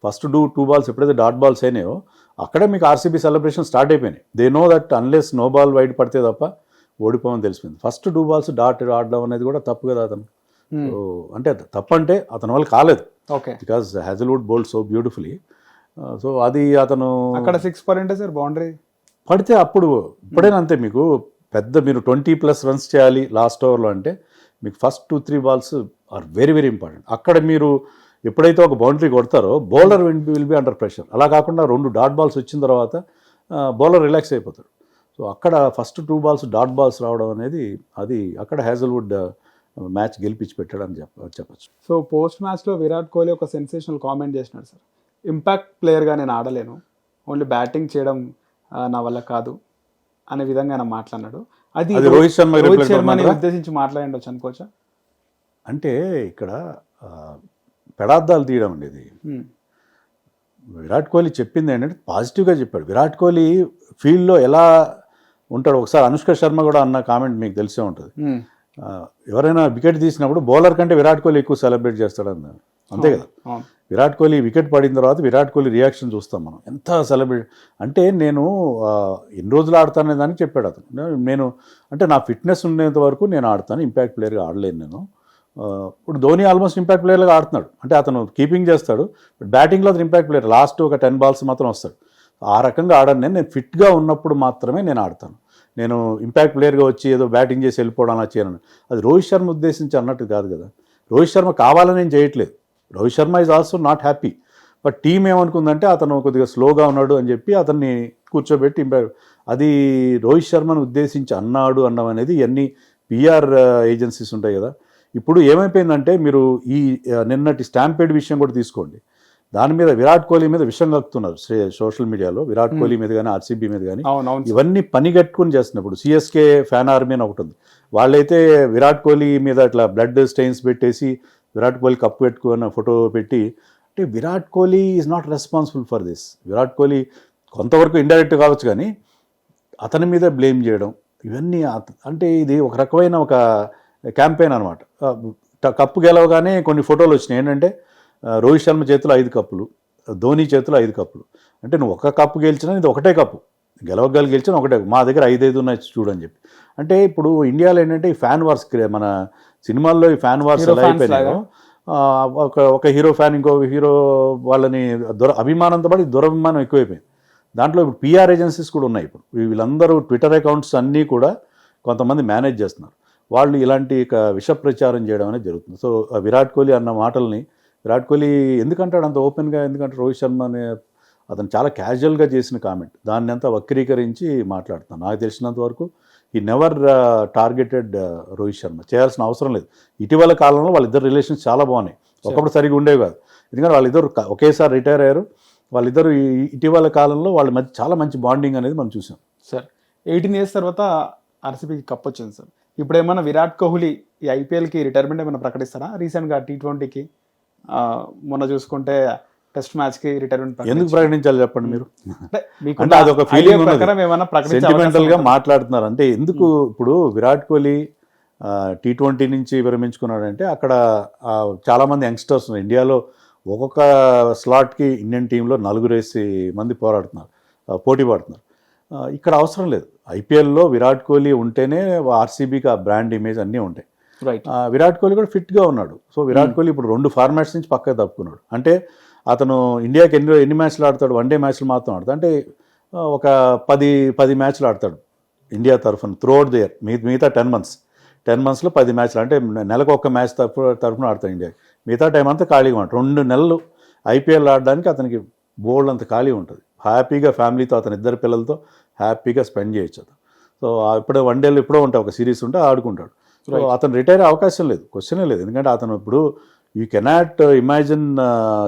ఫస్ట్ 2 balls ఎప్పుడైతే డాట్ బాల్స్ అయినాయో అక్కడే మీకు ఆర్సీబీ సెలబ్రేషన్ స్టార్ట్ అయిపోయినాయి. They know that unless no ball wide పడితే తప్ప ఓడిపోమని తెలిసిపోయింది. ఫస్ట్ 2 balls డాట్ ఆడడం అనేది కూడా తప్పు కదా అతను. అంటే తప్పు అంటే అతని వల్ల కాలేదు, because Hazlewood bowled so beautifully. So అది అతను అక్కడ 6 పడింటే సార్ బౌండరీ పడితే అప్పుడు ఇప్పుడైనా అంతే. మీకు మీరు 20+ రన్స్ చేయాలి లాస్ట్ ఓవర్లో అంటే మీకు first 2-3 balls are very very important. అక్కడ మీరు ఎప్పుడైతే ఒక బౌండరీ కొడతారో bowler will be under pressure. అలా కాకుండా 2 డాట్ బాల్స్ వచ్చిన తర్వాత బౌలర్ రిలాక్స్ అయిపోతాడు. సో అక్కడ ఫస్ట్ 2 balls డాట్ బాల్స్ రావడం అనేది అది అక్కడ హ్యాజల్వుడ్ మ్యాచ్ గెలిపించి పెట్టాడని చెప్పచ్చు. సో పోస్ట్ మ్యాచ్లో విరాట్ కోహ్లీ ఒక సెన్సేషనల్ కామెంట్ చేసినాడు సార్. ఇంపాక్ట్ ప్లేయర్గా నేను ఆడలేను, ఓన్లీ బ్యాటింగ్ చేయడం నా వల్ల కాదు అనే విధంగా ఆయన మాట్లాడినాడు. అది రోహిత్ శర్మని ఉద్దేశించి మాట్లాడిండొచ్చు అనుకోవచ్చా? అంటే ఇక్కడ పెడార్థాలు తీయడం అండి ఇది. విరాట్ కోహ్లీ చెప్పింది ఏంటంటే పాజిటివ్గా చెప్పాడు. విరాట్ కోహ్లీ ఫీల్డ్లో ఎలా ఉంటాడు, ఒకసారి అనుష్క శర్మ కూడా అన్న కామెంట్ మీకు తెలిసే ఉంటుంది. ఎవరైనా వికెట్ తీసినప్పుడు బౌలర్ కంటే విరాట్ కోహ్లీ ఎక్కువ సెలబ్రేట్ చేస్తాడన్నారు, అంతే కదా. విరాట్ కోహ్లీ వికెట్ పడిన తర్వాత విరాట్ కోహ్లీ రియాక్షన్ చూస్తాం మనం, ఎంత సెలబ్రేట్ అంటే నేను ఎన్ని రోజులు ఆడతాననే దానికి చెప్పాడు అతను. నేను అంటే నా ఫిట్నెస్ ఉండేంత వరకు నేను ఆడతాను, ఇంపాక్ట్ ప్లేయర్గా ఆడలేను నేను. ఇప్పుడు ధోని ఆల్మోస్ట్ ఇంపాక్ట్ ప్లేయర్గా ఆడుతున్నాడు, అంటే అతను కీపింగ్ చేస్తాడు, బట్ బ్యాటింగ్లో అతను ఇంపాక్ట్ ప్లేయర్. లాస్ట్ ఒక 10 balls మాత్రం వస్తాడు. ఆ రకంగా ఆడను నేను ఫిట్గా ఉన్నప్పుడు మాత్రమే నేను ఆడతాను. నేను ఇంపాక్ట్ ప్లేయర్గా వచ్చి ఏదో బ్యాటింగ్ చేసి వెళ్ళిపోవడం అలా చేయను. అది రోహిత్ శర్మ ఉద్దేశించి అన్నట్టు కాదు కదా. రోహిత్ శర్మ కావాలని నేను చేయట్లేదు. Rohit Sharma is also not happy. But team ఏమనుకుందంటే అతను కొద్దిగా స్లోగా ఉన్నాడు అని చెప్పి అతన్ని కూర్చోబెట్టి అది రోహిత్ శర్మను ఉద్దేశించి అన్నాడు అనడం అనేది ఇవన్నీ పిఆర్ ఏజెన్సీస్ ఉంటాయి కదా. ఇప్పుడు ఏమైపోయిందంటే మీరు ఈ నిన్నటి స్టాంపేడ్ విషయం కూడా తీసుకోండి. దాని మీద విరాట్ కోహ్లీ మీద విషం కక్కుతున్నారు సోషల్ మీడియాలో. విరాట్ కోహ్లీ మీద కానీ ఆర్సీబీ మీద కానీ ఇవన్నీ పని కట్టుకుని చేస్తున్నప్పుడు సిఎస్కే ఫ్యాన్ ఆర్మీ అని ఒకటి ఉంది. వాళ్ళైతే విరాట్ కోహ్లీ మీద ఇట్లా బ్లడ్ స్టెయిన్స్ పెట్టేసి విరాట్ కోహ్లీ కప్పు పెట్టుకున్న ఫోటో పెట్టి, అంటే Virat Kohli is not responsible for this. Virat Kohli కొంతవరకు ఇండైరెక్ట్ కావచ్చు కానీ అతని మీద బ్లేమ్ చేయడం ఇవన్నీ అంటే ఇది ఒక రకమైన ఒక క్యాంపెయిన్ అనమాట. కప్పు గెలవగానే కొన్ని ఫోటోలు వచ్చినాయి ఏంటంటే రోహిత్ శర్మ చేతిలో 5 కప్పులు, ధోని చేతిలో 5 కప్పులు. అంటే నువ్వు ఒక కప్పు గెలిచినా ఇది ఒకటే కప్పు, గెలిచిన ఒకటే, మా దగ్గర 5 ఉన్నాయి చూడని చెప్పి. అంటే ఇప్పుడు ఇండియాలో ఏంటంటే ఈ ఫ్యాన్ వార్స్, మన సినిమాల్లో ఈ ఫ్యాన్ వార్స్ ఎలా అయిపోయినాయో, ఒక హీరో ఫ్యాన్ ఇంకో హీరో వాళ్ళని అభిమానంతో పాటు దురభిమానం ఎక్కువైపోయింది. దాంట్లో ఇప్పుడు పిఆర్ ఏజెన్సీస్ కూడా ఉన్నాయి. ఇప్పుడు వీళ్ళందరూ ట్విట్టర్ అకౌంట్స్ అన్నీ కూడా కొంతమంది మేనేజ్ చేస్తున్నారు. వాళ్ళు ఇలాంటి విష ప్రచారం చేయడం అనేది జరుగుతుంది. సో విరాట్ కోహ్లీ అన్న మాటల్ని విరాట్ కోహ్లీ ఎందుకంటాడు అంత ఓపెన్గా, ఎందుకంటే రోహిత్ శర్మ అనే అతను చాలా క్యాజువల్గా చేసిన కామెంట్, దాన్ని అంతా వక్రీకరించి మాట్లాడుతున్నాను. నాకు తెలిసినంత వరకు ఈ నెవర్ టార్గెటెడ్ రోహిత్ శర్మ, చేయాల్సిన అవసరం లేదు. ఇటీవల కాలంలో వాళ్ళిద్దరు రిలేషన్స్ చాలా బాగున్నాయి, ఒకప్పుడు సరిగా ఉండేవి కాదు. ఎందుకంటే వాళ్ళిద్దరు ఒకేసారి రిటైర్ అయ్యారు. వాళ్ళిద్దరు ఇటీవల కాలంలో వాళ్ళ మధ్య చాలా మంచి బాండింగ్ అనేది మనం చూసాం. సార్ 18 years తర్వాత ఆర్సీబీకి కప్ వచ్చింది సార్. ఇప్పుడు ఏమన్నా విరాట్ కోహ్లీ ఈ ఐపీఎల్కి రిటైర్మెంట్ ఏమైనా ప్రకటిస్తారా? రీసెంట్గా T20కి మొన్న చూసుకుంటే టెస్ట్ మ్యాచ్కి రిటైర్మెంట్ ఎందుకు ప్రకటించాలి చెప్పండి మీరు? అంటే అదొక ఫీలింగ్ సెంటిమెంటల్గా మాట్లాడుతున్నారు. అంటే ఎందుకు ఇప్పుడు విరాట్ కోహ్లీ T20 నుంచి విరమించుకున్నాడంటే అక్కడ చాలామంది యంగ్స్టర్స్ ఉన్నారు. ఇండియాలో ఒక్కొక్క స్లాట్కి ఇండియన్ టీంలో 4 మంది పోటీ పడుతున్నారు. ఇక్కడ అవసరం లేదు. ఐపీఎల్లో విరాట్ కోహ్లీ ఉంటేనే ఆర్సీబీకి ఆ బ్రాండ్ ఇమేజ్ అన్నీ ఉంటాయి. రైట్. విరాట్ కోహ్లీ కూడా ఫిట్గా ఉన్నాడు. సో విరాట్ కోహ్లీ ఇప్పుడు 2 ఫార్మాట్స్ నుంచి పక్కకు తప్పుకున్నాడు. అంటే అతను ఇండియాకి ఎన్ని మ్యాచ్లు ఆడతాడు? 1 డే మ్యాచ్లు మాత్రం ఆడతాడు. అంటే ఒక 10 మ్యాచ్లు ఆడతాడు ఇండియా తరఫున త్రూఅవుట్ ద ఇయర్. మిగతా 10 మంత్స్లో 10 మ్యాచ్లు, అంటే నెలకు ఒక మ్యాచ్ తరఫున ఆడతాడు ఇండియాకి. మిగతా టైం అంతా ఖాళీగా ఉంటాడు. 2 నెలలు ఐపీఎల్ ఆడడానికి అతనికి బోల్డ్ అంత ఖాళీ ఉంటుంది. హ్యాపీగా ఫ్యామిలీతో, అతని 2 పిల్లలతో హ్యాపీగా స్పెండ్ చేయొచ్చు అతను. సో ఇప్పుడే 1 డేలు ఎప్పుడో ఉంటాయి, ఒక సిరీస్ ఉంటే ఆడుకుంటాడు. సో అతను రిటైర్ అవకాశం లేదు, క్వశ్చనే లేదు. ఎందుకంటే అతను ఇప్పుడు you cannot imagine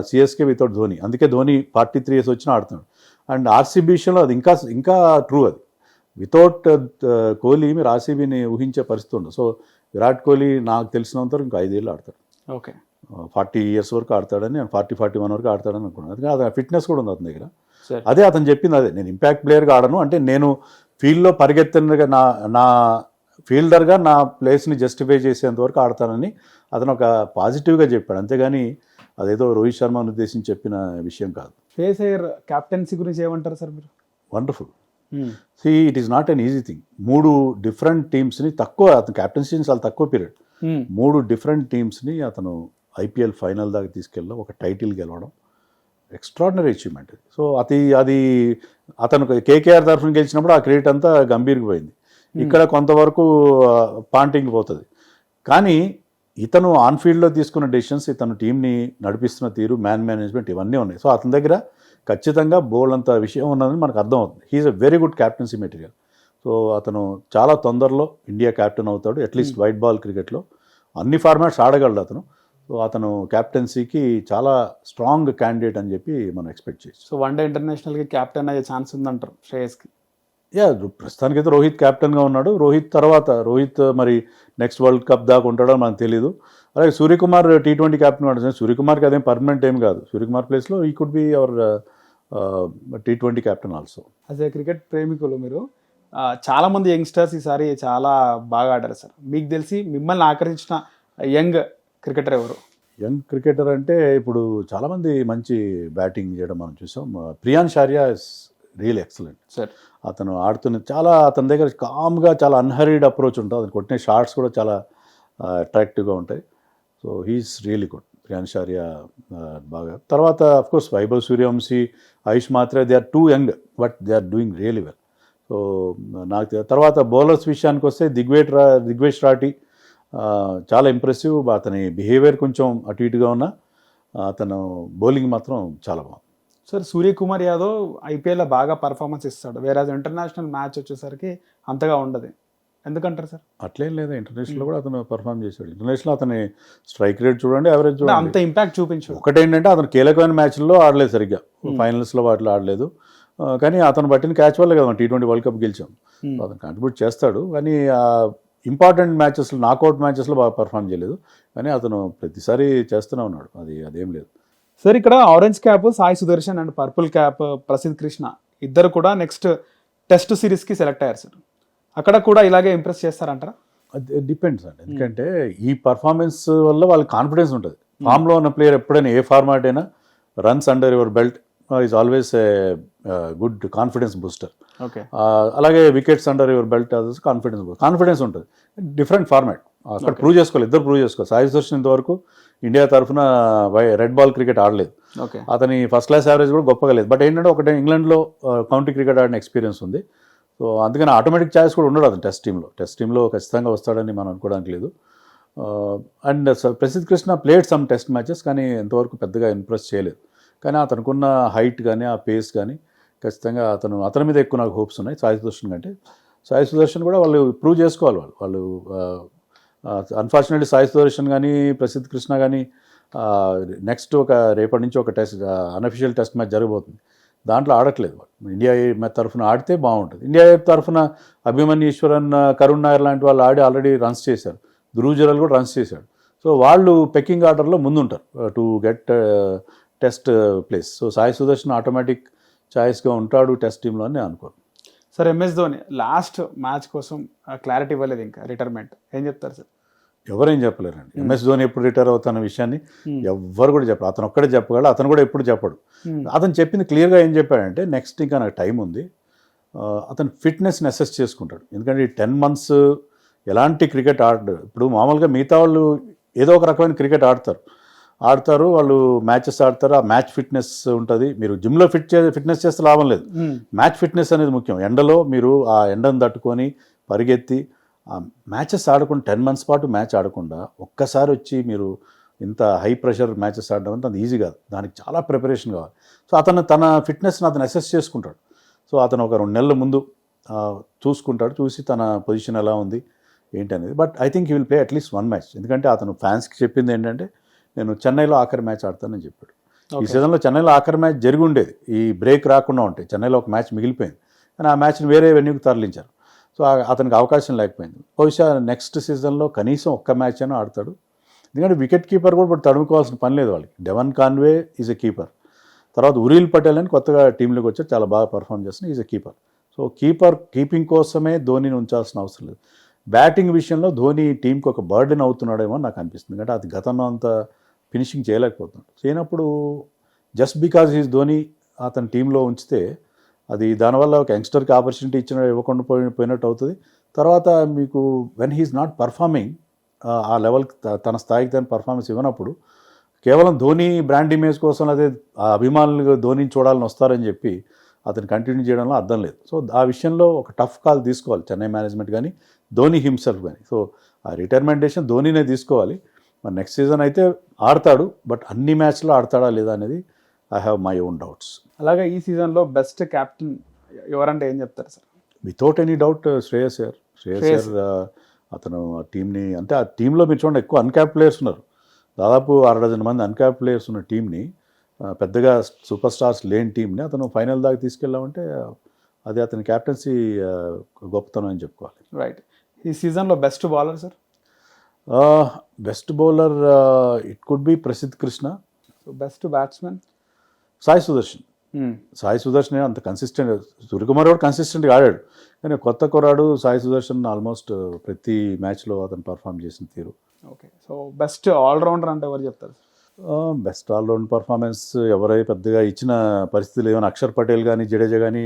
CSK without Dhoni. అందుకే ధోని 43 years వచ్చినా ఆడుతున్నాడు. అండ్ ఆర్సీబీ విషయంలో అది ఇంకా ట్రూ. అది వితౌట్ కోహ్లీ మీరు ఆర్సీబీని ఊహించే పరిస్థితి ఉండదు. సో విరాట్ కోహ్లీ నాకు తెలిసినంత వరకు ఇంకా 5 ఏళ్ళు ఆడతాడు. ఓకే. 40 years వరకు ఆడతాడని, 41 వరకు ఆడతాడని అనుకున్నాను. అందుకని అతని ఫిట్నెస్ కూడా ఉంది అతని దగ్గర. అదే అతను చెప్పింది, అదే నేను ఇంపాక్ట్ ప్లేయర్గా ఆడను, అంటే నేను ఫీల్డ్లో పరిగెత్తినగా నా ఫీల్డర్గా నా ప్లేస్ని జస్టిఫై చేసేంత వరకు ఆడతానని అతను ఒక పాజిటివ్గా చెప్పాడు. అంతేగాని అదేదో రోహిత్ శర్మను ఉద్దేశించి చెప్పిన విషయం కాదు. పేస్ ఎయిర్ క్యాప్టెన్సీ గురించి ఏమంటారు సార్ మీరు? Wonderful. It is not an easy thing. 3 different టీమ్స్ని అతను క్యాప్టెన్సీ చాలా తక్కువ పీరియడ్, 3 డిఫరెంట్ టీమ్స్ని అతను ఐపీఎల్ ఫైనల్ దాకా తీసుకెళ్ళడం, ఒక టైటిల్ గెలవడం ఎక్స్ట్రాడినరీ అచీవ్మెంట్. సో అది అతను కేకేఆర్ తరఫున గెలిచినప్పుడు ఆ క్రెడిట్ అంతా గంభీర్కి పోయింది. ఇక్కడ కొంతవరకు పాంటింగ్ పోతుంది. కానీ ఇతను ఆన్ ఫీల్డ్లో తీసుకున్న డెసిషన్స్, ఇతను టీంని నడిపిస్తున్న తీరు, మ్యాన్ మేనేజ్మెంట్ ఇవన్నీ ఉన్నాయి. సో అతని దగ్గర ఖచ్చితంగా బోల్డ్ అంత విషయం ఉన్నదని మనకు అర్థమవుతుంది. He's a very good captaincy material. So అతను చాలా తొందరలో ఇండియా క్యాప్టెన్ అవుతాడు. అట్లీస్ట్ వైట్ బాల్ క్రికెట్లో అన్ని ఫార్మాట్స్ ఆడగలడు అతను. సో అతను క్యాప్టెన్సీకి చాలా స్ట్రాంగ్ క్యాండిడేట్ అని చెప్పి మనం ఎక్స్పెక్ట్ చేయొచ్చు. సో 1 డే ఇంటర్నేషనల్కి క్యాప్టెన్ అయ్యే ఛాన్స్ ఉందంటారు శ్రేయస్కి? ప్రస్తుతానికైతే రోహిత్ క్యాప్టెన్గా ఉన్నాడు. రోహిత్ మరి నెక్స్ట్ వరల్డ్ కప్ దాకా ఉంటాడో మనకు తెలీదు. అలాగే సూర్యకుమార్ T20 క్యాప్టెన్ ఉన్నాడు. సూర్యకుమార్కి అదేం పర్మనెంట్ ఏం కాదు. సూర్యకుమార్ ప్లేస్లో ఈ could be our T20 captain also. అదే క్రికెట్ ప్రేమికులు మీరు, చాలామంది యంగ్స్టర్స్ ఈసారి చాలా బాగా ఆడారు సార్. మీకు తెలిసి మిమ్మల్ని ఆకర్షించిన యంగ్ క్రికెటర్ ఎవరు? యంగ్ క్రికెటర్ అంటే ఇప్పుడు చాలామంది మంచి బ్యాటింగ్ చేయడం మనం చూసాం. Prions Arya is real excellent sir. అతను ఆడుతున్న అతని దగ్గర కామ్గా చాలా అన్హరీడ్ అప్రోచ్ ఉంటుంది. అతను కొట్టిన షాట్స్ కూడా చాలా అట్రాక్టివ్గా ఉంటాయి. So he's really good. Priyansh Arya బాగా. తర్వాత of course Vaibhav Suryavanshi, Ayush Mhatre, they are too young but they are doing really well. So నాకు తర్వాత బౌలర్స్ విషయానికి వస్తే దిగ్వేష్ రాఠీ చాలా ఇంప్రెసివ్. అతని బిహేవియర్ కొంచెం అటు ఇటుగా ఉన్న అతను బౌలింగ్ మాత్రం చాలా బాగుంది. సార్ సూర్యకుమార్ యాదవ్ ఐపీఎల్లో బాగా పర్ఫార్మెన్స్ ఇస్తాడు, వేరే ఇంటర్నేషనల్ మ్యాచ్ వచ్చేసరికి అంతగా ఉండదు, ఎందుకంటారు సార్? అట్లేం లేదా, ఇంటర్నేషనల్ కూడా అతను పర్ఫామ్ చేశాడు. ఇంటర్నేషనల్ అతని స్ట్రైక్ రేట్ చూడండి, యావరేజ్ చూడండి, అంత ఇంపాక్ట్ చూపించాడు. ఒకటేంటంటే అతను కీలకమైన మ్యాచ్ల్లో ఆడలేదు సరిగ్గా, ఫైనల్స్లో వాటిలో ఆడలేదు. కానీ అతను పట్టిన క్యాచ్ వల్ల కదా T20 వరల్డ్ కప్ గెలిచాం. అతను కాంట్రిబ్యూట్ చేస్తాడు, కానీ ఇంపార్టెంట్ మ్యాచెస్లో, నాకౌట్ మ్యాచెస్లో బాగా పర్ఫామ్ చేయలేదు. కానీ అతను ప్రతిసారి చేస్తూనే ఉన్నాడు, అదేం లేదు. సార్ ఇక్కడ orange cap Sai Sudarshan and purple cap Prasidh Krishna ఇద్దరు కూడా నెక్స్ట్ టెస్ట్ సిరీస్కి సెలెక్ట్ అయ్యారు సార్. అక్కడ కూడా ఇలాగే ఇంప్రెస్ చేస్తారంటారా? అది డిపెండ్స్ అండి, ఎందుకంటే ఈ పర్ఫార్మెన్స్ వల్ల వాళ్ళకి కాన్ఫిడెన్స్ ఉంటుంది. ఫామ్లో ఉన్న ప్లేయర్ ఎప్పుడైనా ఏ ఫార్మాట్ అయినా runs under your belt is always a good confidence booster. అలాగే wickets under your belt confidence ఉంటుంది. డిఫరెంట్ ఫార్మాట్ అక్కడ ప్రూవ్ చేసుకోవాలి, ఇద్దరు ప్రూవ్ చేసుకోవాలి. సాయి సుదర్శన్ ఇంతవరకు ఇండియా తరఫున రెడ్ బాల్ క్రికెట్ ఆడలేదు, అతని ఫస్ట్ క్లాస్ యావరేజ్ కూడా గొప్పగా లేదు. బట్ ఏంటంటే ఒకటే ఇంగ్లాండ్లో కౌంటీ క్రికెట్ ఆడిన ఎక్స్పీరియన్స్ ఉంది. సో అందుకని ఆటోమేటిక్ ఛాయిస్ కూడా ఉండడు అతను టెస్ట్ టీంలో ఖచ్చితంగా వస్తాడని మనం అనుకోవడానికి లేదు. And Prasidh Krishna played some test matches, కానీ ఎంతవరకు పెద్దగా ఇంప్రెస్ చేయలేదు. కానీ అతనుకున్న హైట్ కానీ ఆ పేస్ కానీ ఖచ్చితంగా అతని మీద ఎక్కువ నాకు హోప్స్ ఉన్నాయి సాయి సుదర్శన్ కంటే. సాయి సుదర్శన్ కూడా వాళ్ళు ప్రూవ్ చేసుకోవాలి. వాళ్ళు అన్ఫార్చునేట్లీ సాయి సుదర్శన్ కానీ ప్రసిద్ధ్ కృష్ణ కానీ నెక్స్ట్ రేపటి నుంచి ఒక అన్అఫిషియల్ టెస్ట్ మ్యాచ్ జరగబోతుంది, దాంట్లో ఆడట్లేదు. ఇండియా తరఫున ఆడితే బాగుంటుంది. ఇండియా తరఫున అభిమన్యు ఈశ్వరన్, కరుణ్ నాయర్ లాంటి వాళ్ళు ఆల్రెడీ రన్స్ చేశారు, ధ్రువ్ జురెల్ కూడా రన్స్ చేశాడు. సో వాళ్ళు పెక్కింగ్ ఆర్డర్లో ముందుంటారు to get test place. So Sai Sudharsan automatic ఛాయిస్గా ఉంటాడు టెస్ట్ టీంలో అని అనుకోను. Sir MS Dhoni last match కోసం క్లారిటీ ఇవ్వలేదు, ఇంకా రిటైర్మెంట్ ఏం చెప్తారు సార్? ఎవరేం చెప్పలేరండి. ఎంఎస్ ధోని ఎప్పుడు రిటైర్ అవుతున్న విషయాన్ని ఎవ్వరు కూడా చెప్పరు. అతను ఒక్కడే చెప్పగలడు, అతను కూడా ఎప్పుడు చెప్పడు. అతను చెప్పింది క్లియర్గా ఏం చెప్పాడంటే నెక్స్ట్ ఇంకా నాకు టైం ఉంది, అతను ఫిట్నెస్ని అసెస్ చేసుకుంటాడు. ఎందుకంటే ఈ 10 months ఎలాంటి క్రికెట్ ఆడడు. ఇప్పుడు మామూలుగా మిగతా వాళ్ళు ఏదో ఒక రకమైన క్రికెట్ ఆడతారు, వాళ్ళు మ్యాచెస్ ఆడతారు, ఆ మ్యాచ్ ఫిట్నెస్ ఉంటుంది. మీరు జిమ్లో ఫిట్నెస్ చేస్తే లాభం లేదు, మ్యాచ్ ఫిట్నెస్ అనేది ముఖ్యం. ఎండలో మీరు ఆ ఎండను తట్టుకొని పరిగెత్తి ఆ మ్యాచెస్ ఆడకుండా 10 months పాటు మ్యాచ్ ఆడకుండా ఒక్కసారి వచ్చి మీరు ఇంత హై ప్రెషర్ మ్యాచెస్ ఆడడం అంటే అది ఈజీ కాదు, దానికి చాలా ప్రిపరేషన్ కావాలి. సో అతను తన ఫిట్నెస్ని అతను అసెస్ చేసుకుంటాడు. సో అతను ఒక 2 నెలల ముందు చూసుకుంటాడు, చూసి తన పొజిషన్ ఎలా ఉంది ఏంటి అనేది. But I think he will play at least 1 match. ఎందుకంటే అతను ఫ్యాన్స్కి చెప్పింది ఏంటంటే నేను చెన్నైలో ఆఖరి మ్యాచ్ ఆడతానని చెప్పాడు. ఈ సీజన్లో చెన్నైలో ఆఖరి మ్యాచ్ జరిగి ఉండేది, ఈ బ్రేక్ రాకుండా ఉంటే చెన్నైలో ఒక మ్యాచ్ మిగిలిపోయింది, కానీ ఆ మ్యాచ్ని వేరే వెన్యూకి తరలించారు. సో అతనికి అవకాశం లేకపోయింది. బహుశా నెక్స్ట్ సీజన్లో కనీసం ఒక్క మ్యాచ్ అయినా ఆడతాడు. ఎందుకంటే వికెట్ కీపర్ కూడా ఇప్పుడు తడుముకోవాల్సిన పని లేదు వాళ్ళకి. Devon Conway is a keeper, తర్వాత ఉరీల్ పటేల్ అని కొత్తగా టీంలోకి వచ్చారు, చాలా బాగా పర్ఫామ్ చేస్తున్న is a keeper. So keeping కోసమే ధోనిని ఉంచాల్సిన అవసరం లేదు. బ్యాటింగ్ విషయంలో ధోని టీంకి ఒక బర్డెన్ అవుతున్నాడేమో నాకు అనిపిస్తుంది. ఎందుకంటే అది గతంలో అంత ఫినిషింగ్ చేయలేకపోతున్నాడు. చేయనప్పుడు జస్ట్ బికాజ్ ఈజ్ ధోని అతని టీంలో ఉంచితే అది దానివల్ల ఒక యంగ్స్టర్కి ఆపర్చునిటీ ఇవ్వకుండా పోయినట్టు అవుతుంది. తర్వాత మీకు వెన్ హీఈస్ నాట్ పర్ఫార్మింగ్ ఆ లెవెల్కి తన స్థాయికి తన పర్ఫార్మెన్స్ ఇవ్వనప్పుడు కేవలం ధోని బ్రాండ్ ఇమేజ్ కోసం అదే ఆ అభిమానులు ధోనిని చూడాలని వస్తారని చెప్పి అతను కంటిన్యూ చేయడంలో అర్థం లేదు. సో ఆ విషయంలో ఒక టఫ్ కాల్ తీసుకోవాలి చెన్నై మేనేజ్మెంట్ కానీ ధోని హిమ్సెల్ఫ్ కానీ. సో ఆ రిటైర్మెంట్ డెసిషన్ ధోనినే తీసుకోవాలి. మరి నెక్స్ట్ సీజన్ అయితే ఆడతాడు, బట్ అన్ని మ్యాచ్లో ఆడతాడా లేదా అనేది I have my own doubts. అలాగే ఈ సీజన్లో బెస్ట్ క్యాప్టెన్ ఎవరంటే ఏం చెప్తారు sir? Without any doubt Shreyas Iyer. అతను ఆ టీంని, అంటే ఆ టీంలో మీరు చూడండి ఎక్కువ అన్క్యాప్ ప్లేయర్స్ ఉన్నారు, దాదాపు 6 మంది అన్క్యాప్ ప్లేయర్స్ ఉన్న టీంని, పెద్దగా సూపర్ స్టార్స్ లేని టీంని అతను ఫైనల్ దాకా తీసుకెళ్ళామంటే అది అతని క్యాప్టెన్సీ గొప్పతనం అని చెప్పుకోవాలి. రైట్. ఈ సీజన్లో best bowler sir? Best bowler it could be Prasidh Krishna. So best batsmen Sai Sudarshan అంత కన్సిస్టెంట్, సూర్యకుమార్ కూడా కన్సిస్టెంట్గా ఆడాడు, కానీ కొత్త కుర్రాడు సాయి సుదర్శన్ ఆల్మోస్ట్ ప్రతి మ్యాచ్లో అతను పర్ఫామ్ చేసిన తీరు. ఓకే. సో బెస్ట్ ఆల్రౌండర్ అంటే ఎవరు చెప్తారు? బెస్ట్ ఆల్రౌండ్ పర్ఫార్మెన్స్ ఎవరై పెద్దగా ఇచ్చిన పరిస్థితులు ఏమైనా అక్షర్ పటేల్ కానీ జడేజా కానీ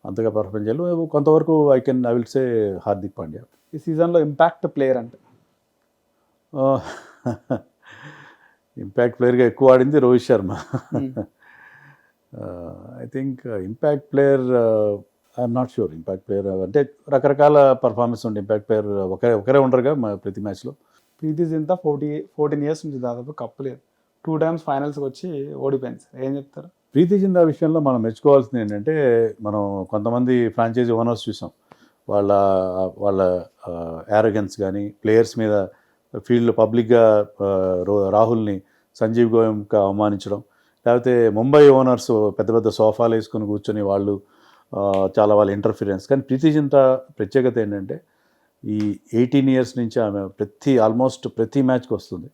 అంతగా పర్ఫార్మెన్స్ చేయాలి. కొంతవరకు I will say Hardik Pandya. ఈ సీజన్లో ఇంపాక్ట్ ప్లేయర్ అంటే? ఇంపాక్ట్ ప్లేయర్గా ఎక్కువ ఆడింది Rohit Sharma. I think impact player I'm not sure. Impact player అంటే రకరకాల పర్ఫార్మెన్స్ ఉండే ఇంపాక్ట్ ప్లేయర్ ఒకరే ఉండరుగా ప్రతి మ్యాచ్లో. ప్రీతి జింతా 14 years నుంచి దాదాపు కప్పు లేదు, 2 times ఫైనల్స్కి వచ్చి ఓడిపోయింది సార్, ఏం చెప్తారు? ప్రీతి జింతా విషయంలో మనం మెచ్చుకోవాల్సింది ఏంటంటే, మనం కొంతమంది ఫ్రాంచైజీ ఓనర్స్ చూసాం, వాళ్ళ యారోగెన్స్ కానీ ప్లేయర్స్ మీద ఫీల్డ్లో పబ్లిక్గా రాహుల్ని సంజీవ్ గోయంకా అవమానించడం, లేకపోతే ముంబై ఓనర్స్ పెద్ద పెద్ద సోఫాలు వేసుకొని కూర్చొని వాళ్ళు చాలా వాళ్ళ ఇంటర్ఫిరెన్స్. కానీ ప్రీతి జింతా ప్రత్యేకత ఏంటంటే ఈ 18 years నుంచి ఆమె ఆల్మోస్ట్ ప్రతి మ్యాచ్కి వస్తుంది,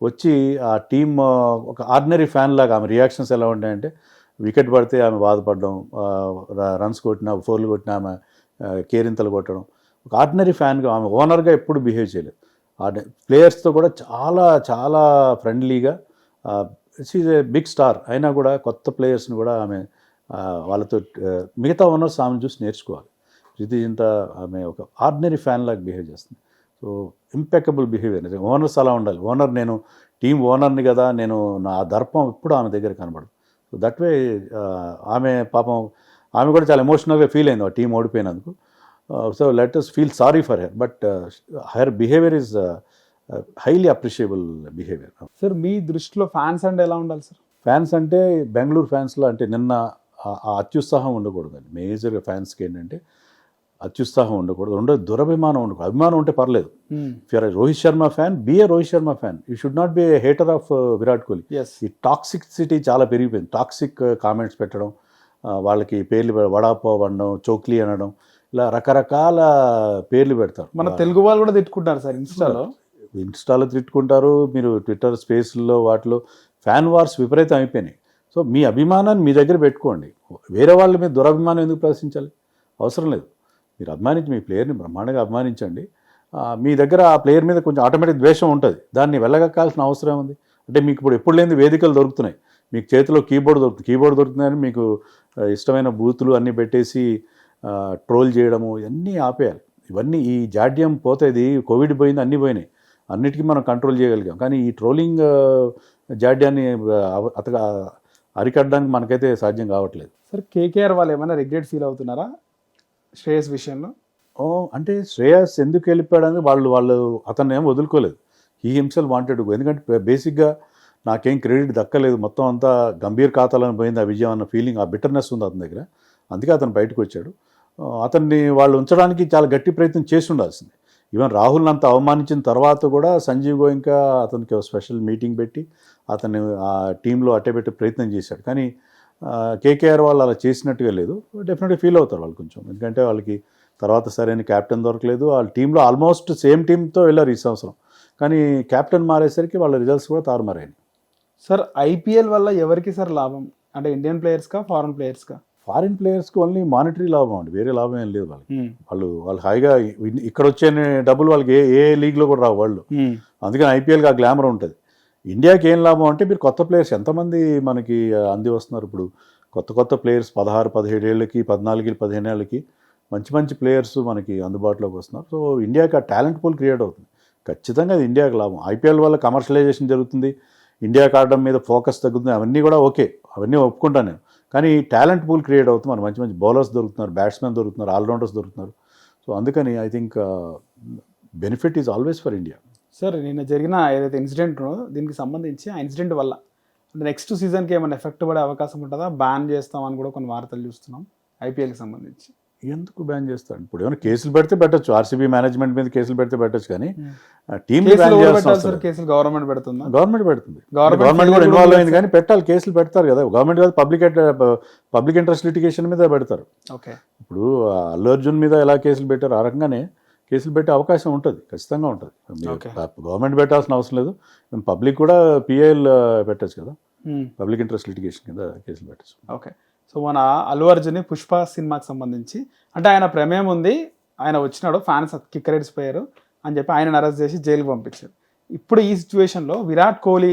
వచ్చి ఆ టీమ్ ఒక ఆర్డినరీ ఫ్యాన్ లాగా. ఆమె రియాక్షన్స్ ఎలా ఉంటాయంటే, వికెట్ పడితే ఆమె బాధపడడం, రన్స్ కొట్టినా 4లు కొట్టినా ఆమె కేరింతలు కొట్టడం, ఒక ఆర్డినరీ ఫ్యాన్గా ఆమె ఓనర్గా ఎప్పుడు బిహేవ్ చేయలేదు. ప్లేయర్స్తో కూడా చాలా చాలా ఫ్రెండ్లీగా, షీఈ్ ఏ బిగ్ స్టార్ అయినా కూడా కొత్త ప్లేయర్స్ని కూడా ఆమె వాళ్ళతో మిగతా ఓనర్స్ ఆమెను చూసి నేర్చుకోవాలి. ప్రీతి జింతా ఆమె ఒక ఆర్డినరీ ఫ్యాన్ లాగా బిహేవ్ చేస్తుంది. So impeccable behaviour. ఓనర్స్ అలా ఉండాలి. నేను టీం ఓనర్ని కదా, నేను నా దర్పం ఎప్పుడు ఆమె దగ్గర కనబడదు. సో దట్ వే ఆమె పాపం ఆమె కూడా చాలా ఎమోషనల్గా ఫీల్ అయింది ఆ టీం ఓడిపోయినందుకు. So let us feel sorry for her, but her behaviour is highly appreciable behaviour. Sir మీ దృష్టిలో ఫ్యాన్స్ అంటే ఎలా ఉండాలి సార్? ఫ్యాన్స్ అంటే బెంగళూరు ఫ్యాన్స్లో అంటే నిన్న ఆ అత్యుత్సాహం ఉండకూడదండి. మేజర్గా ఫ్యాన్స్కి ఏంటంటే అత్యుత్సాహం ఉండకూడదు, దురభిమానం ఉండకూడదు. అభిమానం ఉంటే పర్లేదు. If you're Rohit Sharma fan, be a Rohit Sharma fan. You should not be a hater of Virat Kohli. ఈ టాక్సిసిటీ చాలా పెరిగిపోయింది. టాక్సిక్ కామెంట్స్ పెట్టడం, వాళ్ళకి పేర్లు వడాపావ్ అనడం, చోక్లీ అనడం, ఇలా రకరకాల పేర్లు పెడతారు. మన తెలుగు వాళ్ళు కూడా తిట్టుకుంటారు సార్ ఇన్స్టాలో తిట్టుకుంటారు. మీరు ట్విట్టర్ స్పేస్లో వాటిలో ఫ్యాన్ వార్స్ విపరీతం అయిపోయినాయి. సో మీ అభిమానాన్ని మీ దగ్గర పెట్టుకోండి, వేరే వాళ్ళ మీద దురభిమానం ఎందుకు ప్రదర్శించాలి? అవసరం లేదు. మీరు మీ ప్లేయర్ని బ్రహ్మాండంగా అభిమానించండి. మీ దగ్గర ఆ ప్లేయర్ మీద కొంచెం ఆటోమేటిక్ ద్వేషం ఉంటుంది. దాన్ని వెళ్ళగక్కాల్సిన అవసరం ఉంది. అంటే మీకు ఇప్పుడు ఎప్పుడు లేని వేదికలు దొరుకుతున్నాయి, మీకు చేతిలో కీబోర్డ్ దొరుకుతుందని మీకు ఇష్టమైన బూతులు అన్నీ పెట్టేసి ట్రోల్ చేయడము ఇవన్నీ ఆపేయాలి. ఇవన్నీ ఈ జాడ్యం పోతేది, కోవిడ్ పోయింది, అన్నీ పోయినాయి, అన్నిటికీ మనం కంట్రోల్ చేయగలిగాం. కానీ ఈ ట్రోలింగ్ జాడ్యాన్ని అరికట్టడానికి మనకైతే సాధ్యం కావట్లేదు. సార్ కేకేఆర్ వాళ్ళు ఏమైనా రిగ్రెట్ ఫీల్ అవుతున్నారా శ్రేయస్ విషయంలో? అంటే శ్రేయస్ ఎందుకు వెళ్ళిపోయాడని వాళ్ళు అతన్ని ఏం వదులుకోలేదు. He himself wanted. ఎందుకంటే బేసిక్గా నాకేం క్రెడిట్ దక్కలేదు, మొత్తం అంతా గంభీర్ ఖాతాలను పోయింది ఆ విజయం అన్న ఫీలింగ్, ఆ బిటర్నెస్ ఉంది అతని దగ్గర. అందుకే అతను బయటకు వచ్చాడు. అతన్ని వాళ్ళు ఉంచడానికి చాలా గట్టి ప్రయత్నం చేసి ఉండాల్సింది. ఈవెన్ రాహుల్ని అంత అవమానించిన తర్వాత కూడా సంజీవ్ గోయంకా అతనికి స్పెషల్ మీటింగ్ పెట్టి అతన్ని ఆ టీంలో అట్టేపెట్టే ప్రయత్నం చేశాడు. కానీ కేకేఆర్ వాళ్ళు అలా చేసినట్టుగా లేదు. డెఫినెట్గా ఫీల్ అవుతారు వాళ్ళు కొంచెం, ఎందుకంటే వాళ్ళకి తర్వాత సరైన క్యాప్టెన్ దొరకలేదు. వాళ్ళ టీంలో ఆల్మోస్ట్ సేమ్ టీంతో వెళ్ళారు ఈ సంవత్సరం, కానీ క్యాప్టెన్ మారేసరికి వాళ్ళ రిజల్ట్స్ కూడా తారుమారాయి. సార్ ఐపీఎల్ వల్ల ఎవరికి సార్ లాభం? అంటే ఇండియన్ ప్లేయర్స్కా ఫారెన్ ప్లేయర్స్కా? ఫారిన్ ప్లేయర్స్కి ఓన్లీ మానిటరీ లాభం అండి, వేరే లాభం ఏం లేదు వాళ్ళకి. వాళ్ళు హాయిగా ఇక్కడ వచ్చే డబ్బులు వాళ్ళకి ఏ లీగ్లో కూడా రావు వాళ్ళు. అందుకని ఐపీఎల్కి ఆ గ్లామర్ ఉంటుంది. ఇండియాకి ఏం లాభం అంటే మీరు కొత్త ప్లేయర్స్ ఎంతమంది మనకి అంది వస్తున్నారు. ఇప్పుడు కొత్త ప్లేయర్స్ 16-17 ఏళ్ళకి, 14-15 ఏళ్ళకి మంచి మంచి ప్లేయర్స్ మనకి అందుబాటులోకి వస్తున్నారు. సో ఇండియాకి ఆ టాలెంట్ పూల్ క్రియేట్ అవుతుంది. ఖచ్చితంగా అది ఇండియాకి లాభం. ఐపీఎల్ వల్ల కమర్షియలైజేషన్ జరుగుతుంది, ఇండియాకి ఆడడం మీద ఫోకస్ తగ్గుతుంది, అవన్నీ కూడా ఓకే, అవన్నీ ఒప్పుకుంటాను నేను. కానీ టాలెంట్ పూల్ క్రియేట్ అవుతుంది, మనకు మంచి మంచి బౌలర్స్ దొరుకుతున్నారు, బ్యాట్స్మెన్ దొరుకుతున్నారు, ఆల్రౌండర్స్ దొరుకుతున్నారు. సో అందుకని I think benefit is always for India. Sir నిన్న జరిగిన ఏదైతే ఇన్సిడెంట్ దీనికి సంబంధించి ఆ ఇన్సిడెంట్ వల్ల నెక్స్ట్ సీజన్కి ఏమైనా ఎఫెక్ట్ పడే అవకాశం ఉంటుందా? బ్యాన్ చేస్తామని కూడా కొన్ని వార్తలు చూస్తున్నాం ఐపీఎల్కి సంబంధించి. ఎందుకు బ్యాన్ చేస్తాడు? ఇప్పుడు ఏమైనా కేసులు పెడితే పెట్టచ్చు, ఆర్సీబీ మేనేజ్మెంట్ మీద కేసులు పెడితే పెట్టచ్చు. కానీ టీమ్ కేసులు గవర్నమెంట్ పెడుతుందా? గవర్నమెంట్ పెడుతుంది. గవర్నమెంట్ కూడా ఇన్వాల్వ్ అయింది, కానీ పెట్టాలి, కేసులు పెడతారు కదా. గవర్నమెంట్ కాదు, పబ్లిక్ ఇంట్రెస్ట్ లిటిగేషన్ మీద పెడతారు. ఓకే, ఇప్పుడు అల్లు అర్జున్ మీద ఎలా కేసులు పెట్టారు, ఆ రకంగానే కేసులు పెట్టే అవకాశం ఉంటుంది, ఖచ్చితంగా ఉంటుంది. గవర్నమెంట్ పెట్టాల్సిన అవసరం లేదు, పబ్లిక్ కూడా పిఐఎల్ పెట్టచ్చు కదా, పబ్లిక్ ఇంట్రెస్ట్ లిటిగేషన్ కింద కేసులు పెట్టచ్చు. ఓకే, సో మన అల్లు అర్జున్ పుష్ప సినిమాకి సంబంధించి అంటే ఆయన ప్రమేయం ఉంది, ఆయన వచ్చినాడు, ఫ్యాన్స్ కిక్కరేసిపోయారు అని చెప్పి ఆయన అరెస్ట్ చేసి జైలుకి పంపించారు. ఇప్పుడు ఈ సిచ్యువేషన్లో విరాట్ కోహ్లీ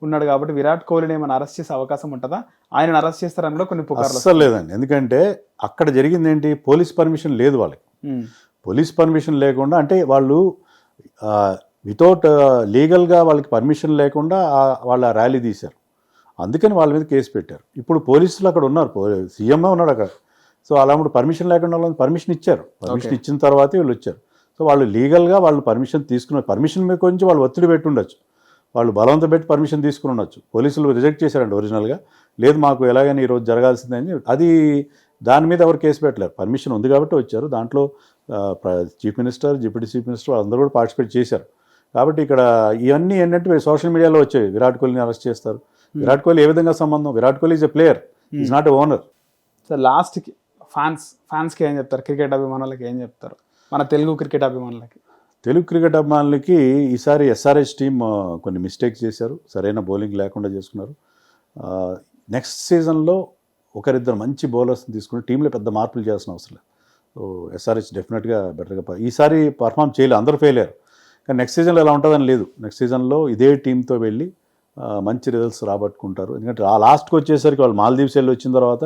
ఉన్నాడు కాబట్టి విరాట్ కోహ్లీని ఏమైనా అరెస్ట్ చేసే అవకాశం ఉంటుందా? ఆయన అరెస్ట్ చేస్తారని కూడా కొన్ని పుకార్లు. అస్సలు లేదండి, ఎందుకంటే అక్కడ జరిగింది ఏంటి, పోలీస్ పర్మిషన్ లేదు వాళ్ళకి. పోలీస్ పర్మిషన్ లేకుండా, అంటే వాళ్ళు వితౌట్ లీగల్గా వాళ్ళకి పర్మిషన్ లేకుండా వాళ్ళ ర్యాలీ తీశారు, అందుకని వాళ్ళ మీద కేసు పెట్టారు. ఇప్పుడు పోలీసులు అక్కడ ఉన్నారు, సీఎంఏ ఉన్నాడు అక్కడ. సో అలాంటి పర్మిషన్ లేకుండా వాళ్ళని పర్మిషన్ ఇచ్చారు, పర్మిషన్ ఇచ్చిన తర్వాతే వీళ్ళు వచ్చారు. సో వాళ్ళు లీగల్గా వాళ్ళు పర్మిషన్ తీసుకున్నారు. పర్మిషన్ మీద కొంచెం వాళ్ళు ఒత్తిడి పెట్టి ఉండొచ్చు, వాళ్ళు బలవంతం పెట్టి పర్మిషన్ తీసుకుని ఉండొచ్చు. పోలీసులు రిజెక్ట్ చేశారండి ఒరిజినల్గా, లేదు మాకు ఎలాగైనా ఈరోజు జరగాల్సిందని. అది దాని మీద ఎవరు కేసు పెట్టలేరు, పర్మిషన్ ఉంది కాబట్టి వచ్చారు. దాంట్లో chief minister, deputy chief minister అందరూ కూడా పార్టిసిపేట్ చేశారు. కాబట్టి ఇక్కడ ఇవన్నీ ఏంటంటే సోషల్ మీడియాలో వచ్చాయి, విరాట్ కోహ్లీని అరెస్ట్ చేస్తారు. విరాట్ కోహ్లీ ఏ విధంగా సంబంధం? Virat Kohli is a player, is not a owner. Sir లాస్ట్కి ఫ్యాన్స్కి ఏం చెప్తారు? క్రికెట్ అభిమానులకి ఏం చెప్తారు? మన తెలుగు క్రికెట్ అభిమానులకి ఈసారి ఎస్ఆర్హెచ్ టీం కొన్ని మిస్టేక్స్ చేశారు, సరైన బౌలింగ్ లేకుండా చేసుకున్నారు. నెక్స్ట్ సీజన్లో ఒకరిద్దరు మంచి బౌలర్స్ని తీసుకుని టీంలో పెద్ద మార్పులు చేయాల్సిన అవసరం లేదు. సో ఎస్ఆర్హెచ్ డెఫినెట్గా బెటర్గా ఈసారి పర్ఫామ్ చేయలేదు, అందరూ ఫెయిల్ అయ్యారు. కానీ నెక్స్ట్ సీజన్లో ఎలా ఉంటుందని లేదు, నెక్స్ట్ సీజన్లో ఇదే టీంతో వెళ్ళి మంచి రిజల్ట్స్ రాబట్టుకుంటారు. ఎందుకంటే ఆ లాస్ట్కి వచ్చేసరికి వాళ్ళు మాల్దీవ్స్ వెళ్ళి వచ్చిన తర్వాత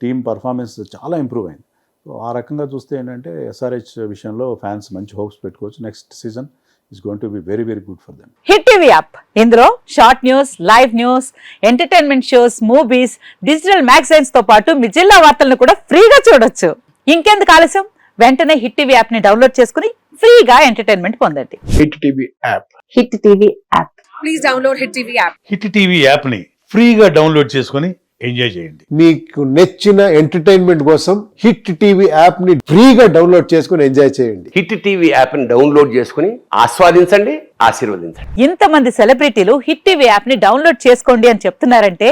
టీం పర్ఫార్మెన్స్ చాలా ఇంప్రూవ్ అయింది. సో ఆ రకంగా చూస్తే ఏంటంటే ఎస్ఆర్హెచ్ విషయంలో ఫ్యాన్స్ మంచి హోప్స్ పెట్టుకోవచ్చు. Next season is going to be very very good for them. Hit TV app, ఇందులో short news, live news, entertainment shows, movies, digital magazines తో పాటు మీ జిల్లా వార్తలను కూడా ఫ్రీగా చూడొచ్చు. ఇంకెందుకు ఆలస్యం, వెంటనే హిట్ టీవీ యాప్ ని డౌన్లోడ్ చేసుకుని ఫ్రీగా ఎంటర్టైన్మెంట్ పొందండి. Hit TV app, hit TV app, please download hit TV app. Hit TV యాప్ని ఫ్రీగా డౌన్లోడ్ చేసుకొని ఎంజాయ్ చేయండి. మీకు నచ్చిన ఎంటర్టైన్మెంట్ కోసం హిట్ టీవీ యాప్ ని ఫ్రీగా డౌన్లోడ్ చేసుకుని ఎంజాయ్ చేయండి. హిట్ టీవీ యాప్ ని డౌన్లోడ్ చేసుకుని ఆస్వాదించండి, ఆశీర్వదించండి. ఇంతమంది సెలబ్రిటీలు హిట్ టీవీ యాప్ ని డౌన్లోడ్ చేసుకోండి అని చెప్తున్నారంటే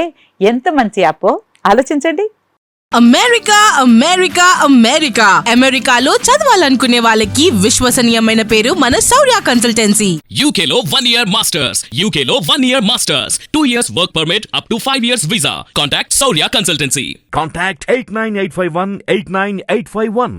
ఎంత మంచి యాప్ ఆలోచించండి. అమెరికా అమెరికాలో చదవాలనుకునే వాళ్ళకి విశ్వసనీయమైన పేరు మన శౌర్య కన్సల్టెన్సీ. UK లో 1 year masters, UK లో 1 year masters, 2 years work permit up to 5 years visa. Contact Saurya Consultancy. Contact 89851 89851.